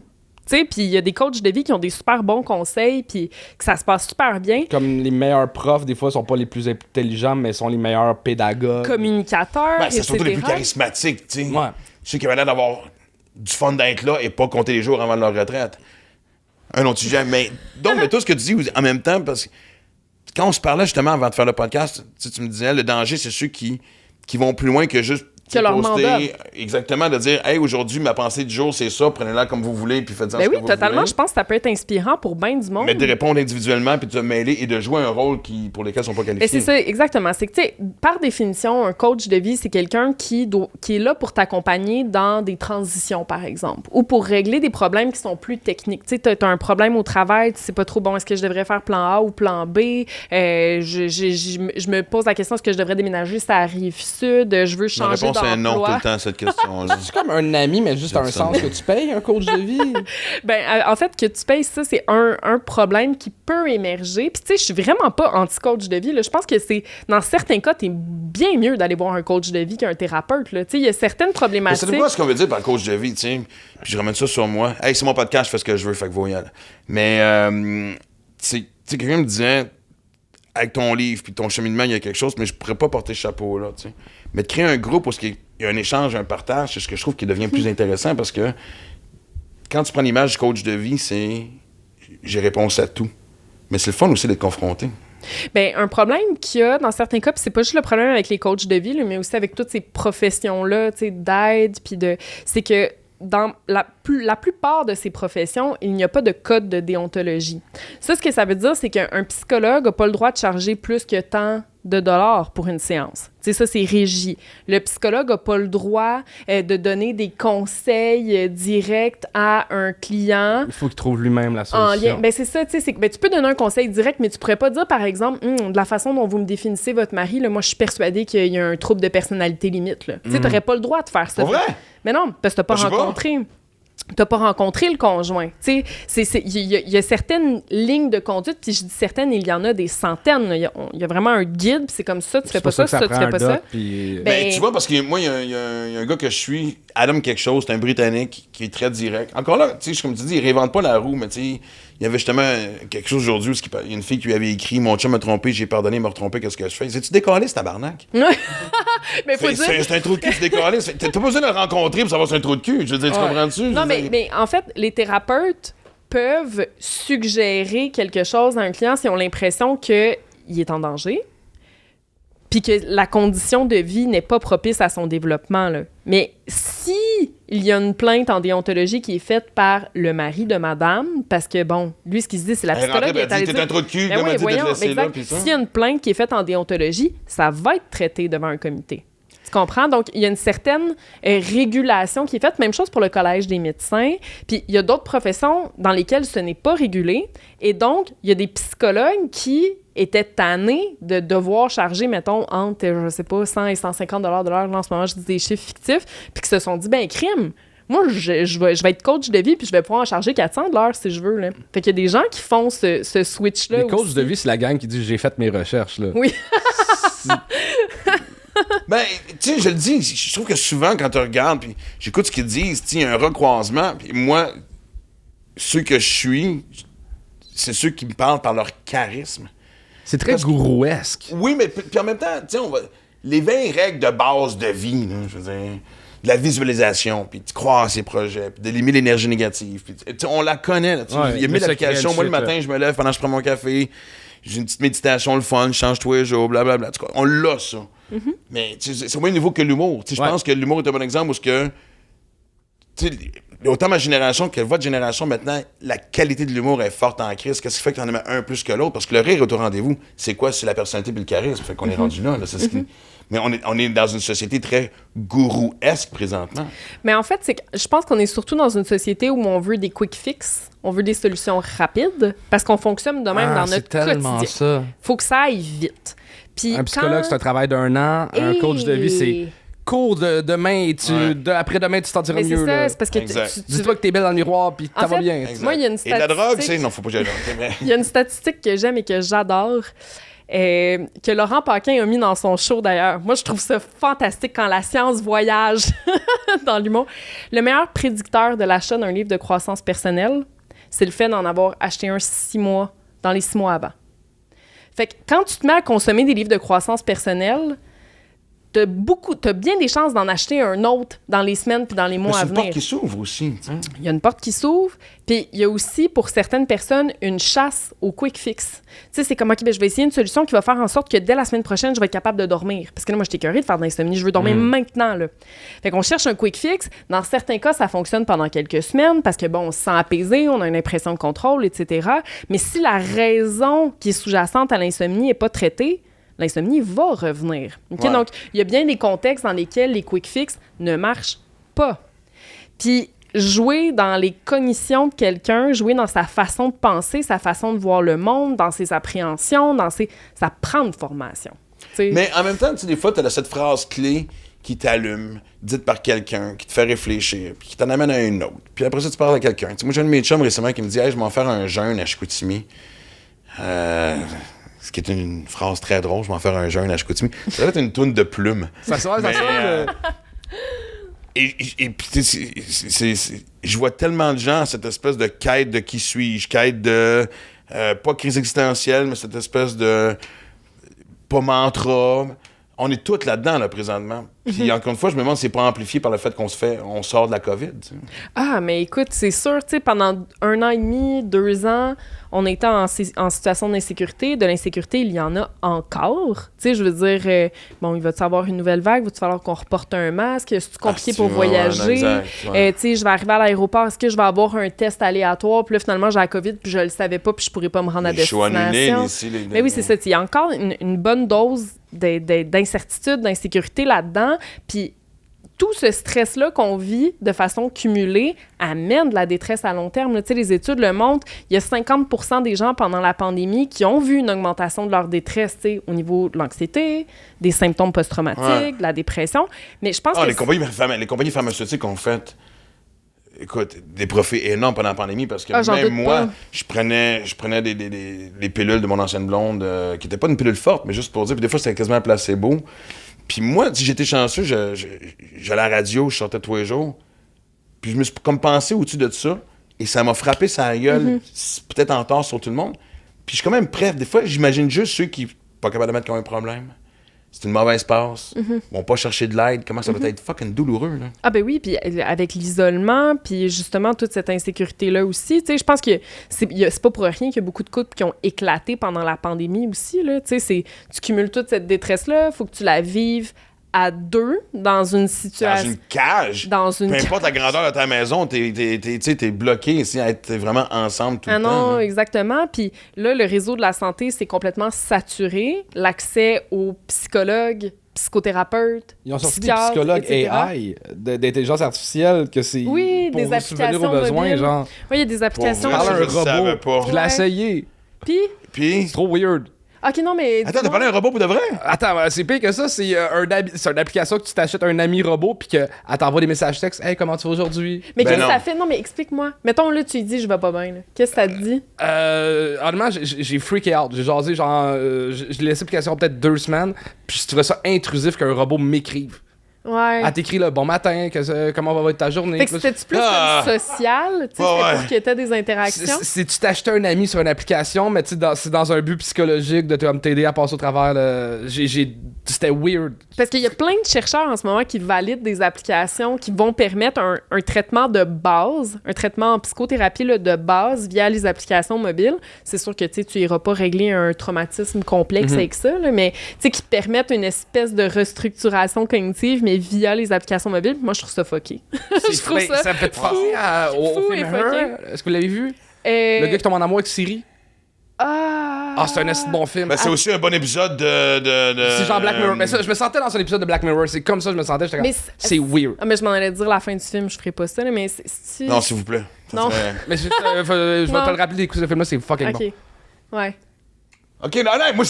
Speaker 4: Tu sais, puis il y a des coachs de vie qui ont des super bons conseils, puis que ça se passe super bien.
Speaker 3: Comme les meilleurs profs, des fois, sont pas les plus intelligents, mais sont les meilleurs pédagogues.
Speaker 4: Communicateurs,
Speaker 1: Ben, c'est surtout les plus
Speaker 4: etc.
Speaker 1: charismatiques, tu sais.
Speaker 3: Ouais.
Speaker 1: Ceux qui avaient l'air d'avoir du fun d'être là et pas compter les jours avant leur retraite. Un autre sujet. Mais tout ce que tu dis en même temps, parce que quand on se parlait justement avant de faire le podcast, tu me disais, le danger, c'est ceux qui vont plus loin que juste
Speaker 4: Que leur
Speaker 1: poster,
Speaker 4: mandat.
Speaker 1: exactement, de dire, hey, aujourd'hui, ma pensée du jour, c'est ça, prenez-la comme vous voulez, puis faites-en
Speaker 4: Ben
Speaker 1: ce
Speaker 4: oui,
Speaker 1: que vous
Speaker 4: totalement.
Speaker 1: voulez.
Speaker 4: Je pense que ça peut être inspirant pour bien du monde.
Speaker 1: Mais de répondre individuellement, puis de se mêler et de jouer un rôle pour lesquels ils sont pas
Speaker 4: Mais
Speaker 1: qualifiés.
Speaker 4: c'est ça, exactement. C'est que, tu sais, par définition, un coach de vie, c'est quelqu'un qui est là pour t'accompagner dans des transitions, par exemple, ou pour régler des problèmes qui sont plus techniques. Tu sais, t'as un problème au travail, tu sais pas trop, bon, est-ce que je devrais faire plan A ou plan B? Je me pose la question, est-ce que je devrais déménager sur la Rive-Sud? Je veux
Speaker 1: Ma
Speaker 4: changer
Speaker 1: réponse est non tout
Speaker 4: d'emploi.
Speaker 1: le temps à cette question-là.
Speaker 3: C'est comme un ami, mais juste
Speaker 1: J'ai
Speaker 3: un
Speaker 1: dit ça.
Speaker 3: sens que tu payes un coach de vie.
Speaker 4: Ben, en fait, que tu payes ça, c'est un problème qui peut émerger. Puis, tu sais, je suis vraiment pas anti-coach de vie. Là. Je pense que c'est, dans certains cas, t'es bien mieux d'aller voir un coach de vie qu'un thérapeute. Tu sais, il y a certaines
Speaker 1: Mais
Speaker 4: problématiques.
Speaker 1: c'est quoi ce qu'on veut dire par coach de vie, tu sais? Puis je ramène ça sur moi. Hey, c'est mon podcast, je fais ce que je veux, fait que voyons. Mais, tu sais, quelqu'un me disait, avec ton livre puis ton cheminement, il y a quelque chose, mais je pourrais pas porter ce chapeau-là, tu sais. Mais de créer un groupe où il y a un échange, un partage, c'est ce que je trouve qui devient plus intéressant parce que quand tu prends l'image du coach de vie, c'est j'ai réponse à tout. Mais c'est le fun aussi d'être confronté.
Speaker 4: Ben, un problème qu'il y a dans certains cas, puis c'est pas juste le problème avec les coachs de vie, là, mais aussi avec toutes ces professions-là, tu sais, d'aide, puis c'est que dans la plupart de ces professions, il n'y a pas de code de déontologie. Ça, ce que ça veut dire, c'est qu'un psychologue n'a pas le droit de charger plus que tant de dollars pour une séance. Tu sais, ça, c'est régi. Le psychologue n'a pas le droit de donner des conseils directs à un client.
Speaker 3: Il faut qu'il trouve lui-même la
Speaker 4: En
Speaker 3: solution.
Speaker 4: lien. Ben c'est ça, tu sais, tu peux donner un conseil direct, mais tu pourrais pas dire, par exemple, de la façon dont vous me définissez votre mari, là, moi, je suis persuadée qu'il y a un trouble de personnalité limite. Tu sais, t'aurais pas le droit de faire ça.
Speaker 1: Pour vrai?
Speaker 4: Mais non, parce que t'as pas
Speaker 1: Je sais pas.
Speaker 4: rencontré. T'as pas rencontré le conjoint. Tu sais, il y a certaines lignes de conduite, puis je dis certaines, il y en a des centaines. Il y a vraiment un guide, puis c'est comme ça, tu fais pas ça, tu fais pas ça.
Speaker 3: Puis...
Speaker 4: Ben,
Speaker 1: Tu vois, parce que moi, il y a un gars que je suis, Adam quelque chose, c'est un Britannique qui est très direct. Encore là, tu sais, comme tu dis, il réinvente pas la roue, mais tu sais, il y avait justement quelque chose aujourd'hui où il y a une fille qui lui avait écrit « Mon chum m'a trompé, j'ai pardonné, il m'a retrompé, qu'est-ce que je fais? » C'est-tu décalé, ce tabarnak?
Speaker 4: mais faut dire...
Speaker 1: C'est un trou de cul, c'est décalé. T'as pas besoin de le rencontrer pour savoir si c'est un trou de cul. Je veux dire, tu comprends-tu?
Speaker 4: Non, mais en fait, les thérapeutes peuvent suggérer quelque chose à un client s'ils ont l'impression qu'il est en danger, puis que la condition de vie n'est pas propice à son développement, là. Mais si il y a une plainte en déontologie qui est faite par le mari de madame, parce que, bon, lui, ce qu'il se dit, c'est la psychologue qui est allée
Speaker 1: T'es
Speaker 4: dire...
Speaker 1: un trou de cul,
Speaker 4: Ben
Speaker 1: il m'a
Speaker 4: oui,
Speaker 1: dit de te
Speaker 4: voyons,
Speaker 1: laisser là,
Speaker 4: exact.
Speaker 1: puis ça.
Speaker 4: S'il y a une plainte qui est faite en déontologie, ça va être traité devant un comité. Tu comprends? Donc, il y a une certaine régulation qui est faite. Même chose pour le Collège des médecins. Puis, il y a d'autres professions dans lesquelles ce n'est pas régulé. Et donc, il y a des psychologues qui étaient tannés de devoir charger, mettons, entre, je sais pas, 100 et 150 $ de l'heure. Là, en ce moment, je dis des chiffres fictifs. Puis, qui se sont dit, ben crime! Moi, je vais être coach de vie, puis je vais pouvoir en charger 400 $ de l'heure si je veux. Là. Fait qu'il y a des gens qui font ce switch-là.
Speaker 3: Les coachs
Speaker 4: aussi.
Speaker 3: de vie, c'est la gang qui dit « J'ai fait mes recherches. » là.
Speaker 4: Oui.
Speaker 1: Ben, tu sais, je le dis, je trouve que souvent, quand tu regardes, puis j'écoute ce qu'ils disent, tu sais, il y a un recroisement, puis moi, ceux que je suis, c'est ceux qui me parlent par leur charisme.
Speaker 3: C'est très gourouesque.
Speaker 1: Oui, mais puis en même temps, tu sais, les 20 règles de base de vie, là, je veux dire, de la visualisation, puis de croire à ses projets, puis d'éliminer l'énergie négative, puis tu sais, on la connaît, là, tu sais,
Speaker 3: Ouais,
Speaker 1: il y a
Speaker 3: le
Speaker 1: 1000
Speaker 3: secret,
Speaker 1: applications.
Speaker 3: le
Speaker 1: Moi, le
Speaker 3: shit,
Speaker 1: matin,
Speaker 3: là.
Speaker 1: je me lève pendant que je prends mon café, j'ai une petite méditation, le fun, je change tous les jours, blablabla. On l'a, ça. Mais tu sais, c'est au même niveau que l'humour. Tu sais, je
Speaker 3: Ouais.
Speaker 1: pense que l'humour est un bon exemple où ce que, tu sais, autant ma génération que votre génération, maintenant, la qualité de l'humour est forte en crise. Qu'est-ce qui fait que t'en aimes un plus que l'autre? Parce que le rire est au rendez-vous. C'est quoi? C'est la personnalité et le charisme. Fait qu'on est rendu là. C'est ce qui... Mais on est dans une société très gourouesque présentement.
Speaker 4: Mais en fait, je pense qu'on est surtout dans une société où on veut des quick fix, on veut des solutions rapides, parce qu'on fonctionne de même dans notre
Speaker 3: c'est tellement
Speaker 4: quotidien.
Speaker 3: ça.
Speaker 4: Faut que ça aille vite. Puis
Speaker 3: Un psychologue, c'est un travail d'un an. Un coach de vie, c'est cours de demain. Après-demain, tu t'en tiras
Speaker 4: Mais c'est
Speaker 3: mieux.
Speaker 4: ça,
Speaker 3: là.
Speaker 4: c'est parce que
Speaker 1: Exact.
Speaker 3: Dis-toi que t'es belle dans le miroir, puis
Speaker 4: En
Speaker 3: ça va
Speaker 4: fait,
Speaker 3: bien.
Speaker 1: Exact.
Speaker 4: Moi, il y a une
Speaker 1: Et de la drogue,
Speaker 4: statistique-
Speaker 1: c'est... Non, faut pas que j'aille là. Mais...
Speaker 4: Il y a une statistique que j'aime et que j'adore, que Laurent Paquin a mis dans son show d'ailleurs. Moi, je trouve ça fantastique quand la science voyage dans l'humour. Le meilleur prédicteur de l'achat d'un livre de croissance personnelle, c'est le fait d'en avoir acheté un 6 mois, dans les 6 mois avant. Fait que quand tu te mets à consommer des livres de croissance personnelle, t'as bien des chances d'en acheter un autre dans les semaines puis dans les
Speaker 1: Mais
Speaker 4: mois
Speaker 1: c'est
Speaker 4: à
Speaker 1: une porte
Speaker 4: venir.
Speaker 1: qui s'ouvre aussi. Tu sais.
Speaker 4: Il y a une porte qui s'ouvre, puis il y a aussi, pour certaines personnes, une chasse au quick fix. Tu sais, c'est comme, OK, ben, je vais essayer une solution qui va faire en sorte que dès la semaine prochaine, je vais être capable de dormir. Parce que là, moi, j'étais écœurée de faire de l'insomnie. Je veux dormir maintenant, là. Fait qu'on cherche un quick fix. Dans certains cas, ça fonctionne pendant quelques semaines parce que, bon, on se sent apaisé, on a une impression de contrôle, etc. Mais si la raison qui est sous-jacente à l'insomnie n'est pas traitée, l'insomnie va revenir. OK?
Speaker 1: Ouais.
Speaker 4: Donc, il y a bien des contextes dans lesquels les quick fix ne marchent pas. Puis, jouer dans les cognitions de quelqu'un, jouer dans sa façon de penser, sa façon de voir le monde, dans ses appréhensions, ça prend une formation. T'sais.
Speaker 1: Mais en même temps, tu sais, des fois, tu as cette phrase clé qui t'allume, dite par quelqu'un, qui te fait réfléchir, puis qui t'en amène à une autre. Puis après ça, tu parles à quelqu'un. Tu sais, moi, j'ai un de mes chums récemment qui me dit « Hey, je vais m'en faire un jeûne à Chicoutimi. » Ce qui est une phrase très drôle, je vais m'en faire un jeûne à Chicoutimi. Ça va être une toune de plumes.
Speaker 3: Ça sonne,
Speaker 1: Mais,
Speaker 3: ça
Speaker 1: Et puis, tu sais, je vois tellement de gens, cette espèce de quête de qui suis-je, quête de, pas crise existentielle, mais cette espèce de, pas mantra. On est tous là-dedans, là, présentement. Puis encore une fois, je me demande si c'est pas amplifié par le fait on sort de la COVID. Tu sais.
Speaker 4: Ah, mais écoute, c'est sûr, tu sais, pendant 1 an et demi, 2 ans, on était en situation d'insécurité. De l'insécurité, il y en a encore. Tu sais, je veux dire, bon, il va-tu avoir une nouvelle vague? Va-tu falloir qu'on reporte un masque? C'est-tu compliqué pour voyager?
Speaker 1: Exact, ouais.
Speaker 4: Tu sais, je vais arriver à l'aéroport, est-ce que je vais avoir un test aléatoire? Puis là, finalement, j'ai la COVID, puis je le savais pas, puis je pourrais pas me rendre à
Speaker 1: Les choix annulés,
Speaker 4: destination. Mais oui, c'est ça. Il y a encore une bonne dose d'incertitude, d'insécurité là-dedans. Puis tout ce stress-là qu'on vit de façon cumulée amène de la détresse à long terme. Tu sais, les études le montrent. Il y a 50% des gens pendant la pandémie qui ont vu une augmentation de leur détresse, tu sais, au niveau de l'anxiété, des symptômes post-traumatiques, de la dépression. Mais je pense que...
Speaker 1: Les compagnies pharmaceutiques ont fait... Écoute, des profits énormes pendant la pandémie parce que même moi, je prenais des pilules de mon ancienne blonde qui n'étaient pas une pilule forte, mais juste pour dire, puis des fois c'était quasiment un placebo. Puis moi, si j'étais chanceux, j'allais à la radio, je sortais tous les jours, puis je me suis comme pensé au-dessus de ça, et ça m'a frappé sa gueule, peut-être en tort sur tout le monde. Puis je suis quand même prêt. Des fois, j'imagine juste ceux qui sont pas capables de mettre qui ont un problème. C'est une mauvaise passe. Vont pas chercher de l'aide. Comment ça va être fucking douloureux, là?
Speaker 4: Ah ben oui, puis avec l'isolement, puis justement toute cette insécurité-là aussi, tu sais, je pense que c'est pas pour rien qu'il y a beaucoup de couples qui ont éclaté pendant la pandémie aussi, là, tu sais, tu cumules toute cette détresse-là, faut que tu la vives à 2 dans une situation...
Speaker 1: Dans une cage? Peu importe la grandeur de ta maison, t'es bloqué ici à être vraiment ensemble tout le temps.
Speaker 4: Ah non,
Speaker 1: là.
Speaker 4: exactement. Puis là, le réseau de la santé, c'est complètement saturé. L'accès aux psychologues, psychothérapeutes,
Speaker 3: Ils ont sorti des
Speaker 4: psychiatres,
Speaker 3: psychologues
Speaker 4: etc.
Speaker 3: AI, d'intelligence artificielle, que c'est
Speaker 4: Oui,
Speaker 3: pour
Speaker 4: des
Speaker 3: vous
Speaker 4: applications
Speaker 3: subvenir aux besoins,
Speaker 4: mobiles.
Speaker 3: genre.
Speaker 4: Oui, il y a des applications...
Speaker 1: Pour vrai,
Speaker 3: Parler
Speaker 1: ça,
Speaker 3: un
Speaker 1: je savais
Speaker 3: robot.
Speaker 1: pas.
Speaker 3: Je l'ai essayé.
Speaker 1: Puis...
Speaker 3: C'est trop weird.
Speaker 4: OK, non, mais...
Speaker 1: Attends, t'as parlé à un robot pour de vrai?
Speaker 3: Attends, c'est pire que ça, c'est une application que tu t'achètes un ami robot puis qu'elle t'envoie des messages textes. Hey, comment tu vas aujourd'hui?
Speaker 4: Mais
Speaker 1: Ben
Speaker 4: qu'est-ce que
Speaker 1: non.
Speaker 4: ça fait? Non, mais explique-moi. Mettons, là, tu lui dis, je vais pas bien. là. Qu'est-ce que ça te dit?
Speaker 3: Honnêtement, j'ai freaké out. J'ai jasé, genre, je laissé l'application peut-être 2 semaines, puis je trouvais ça intrusif qu'un robot m'écrive.
Speaker 4: Ouais.
Speaker 3: Elle t'écrit là, bon matin, comment va être ta journée?
Speaker 4: Fait que c'était-tu plus comme social? Tu sais,
Speaker 1: Ouais.
Speaker 4: c'était pour que t'aies des interactions?
Speaker 3: Si tu t'achetais un ami sur une application, mais tu sais, c'est dans un but psychologique de t'aider à passer au travers. C'était weird.
Speaker 4: Parce qu'il y a plein de chercheurs en ce moment qui valident des applications qui vont permettre un traitement de base, un traitement en psychothérapie là, de base via les applications mobiles. C'est sûr que tu iras pas régler un traumatisme complexe avec ça, là, mais qui permettent une espèce de restructuration cognitive, mais via les applications mobiles. Moi, je trouve ça fucké. Je trouve
Speaker 3: Ça me fait penser au
Speaker 4: fou
Speaker 3: film
Speaker 4: et
Speaker 3: Her.
Speaker 4: fucké.
Speaker 3: Est-ce que vous l'avez vu? Le gars qui tombe en amour avec Siri. C'est un assez bon film.
Speaker 1: Ben, c'est aussi un bon épisode de...
Speaker 3: C'est genre Black Mirror. Mais ça, je me sentais dans un épisode de Black Mirror. C'est comme ça que je me sentais. J'étais comme, c'est weird.
Speaker 4: Ah, mais je m'en allais dire la fin du film, je ferai pas ça, là, mais c'est...
Speaker 1: Non, s'il vous plaît. Ça
Speaker 4: Non.
Speaker 1: serait-
Speaker 3: Mais je vais te le rappeler d'écouter ce film-là, c'est fucking
Speaker 4: OK. Ouais.
Speaker 1: OK, non, moi,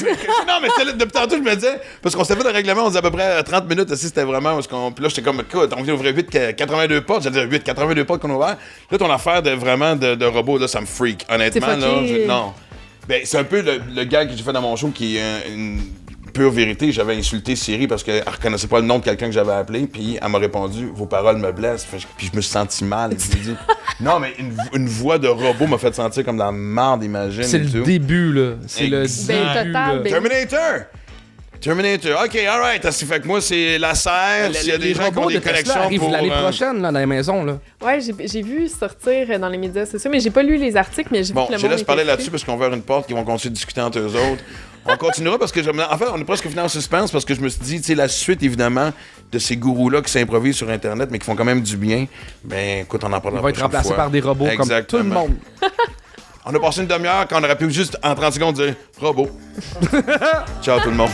Speaker 1: non, mais depuis tantôt, je me disais, parce qu'on s'était fait un règlement, on disait à peu près 30 minutes, si c'était vraiment, puis là, j'étais comme, écoute, on vient d'ouvrir 82 portes, j'allais dire 82 portes qu'on a ouvert. Là, ton affaire de robot, là, ça me freak. Honnêtement,
Speaker 4: C'est
Speaker 1: là,
Speaker 4: fucké.
Speaker 1: non. Ben, c'est un peu le gag que j'ai fait dans mon show qui est une pure vérité. J'avais insulté Siri parce qu'elle reconnaissait pas le nom de quelqu'un que j'avais appelé, puis elle m'a répondu, vos paroles me blessent. Puis je me suis senti mal. Je lui ai dit, non, mais une voix de robot m'a fait sentir comme dans la marde, imagine.
Speaker 3: C'est
Speaker 1: et
Speaker 3: le
Speaker 1: tout.
Speaker 3: début, là. C'est le
Speaker 1: Exact.
Speaker 3: début.
Speaker 4: Ben, total,
Speaker 3: là.
Speaker 4: ben-
Speaker 1: Terminator. OK, all right. Ça fait que moi, c'est la serre. S'il y a des gens qui ont
Speaker 3: robots
Speaker 1: des
Speaker 3: de Tesla
Speaker 1: connexions
Speaker 3: arrivent
Speaker 1: pour...
Speaker 3: l'année prochaine, là, dans les maisons, là.
Speaker 4: Ouais, j'ai vu sortir dans les médias sociaux, mais j'ai pas lu les articles, mais j'ai vu
Speaker 1: Bon,
Speaker 4: que le
Speaker 1: je
Speaker 4: monde
Speaker 1: laisse parler
Speaker 4: était
Speaker 1: là-dessus parce qu'on va ouvrir une porte qui vont continuer de discuter entre eux autres. On continuera parce que, en fait, on est presque fini en suspense parce que je me suis dit, tu sais, la suite, évidemment, de ces gourous-là qui s'improvisent sur Internet mais qui font quand même du bien, ben, écoute, on en parlera
Speaker 3: Ils vont être remplacés par des robots comme tout le monde.
Speaker 1: On a passé une demi-heure quand on aurait pu juste, en 30 secondes, dire « robot ». Ciao tout le monde.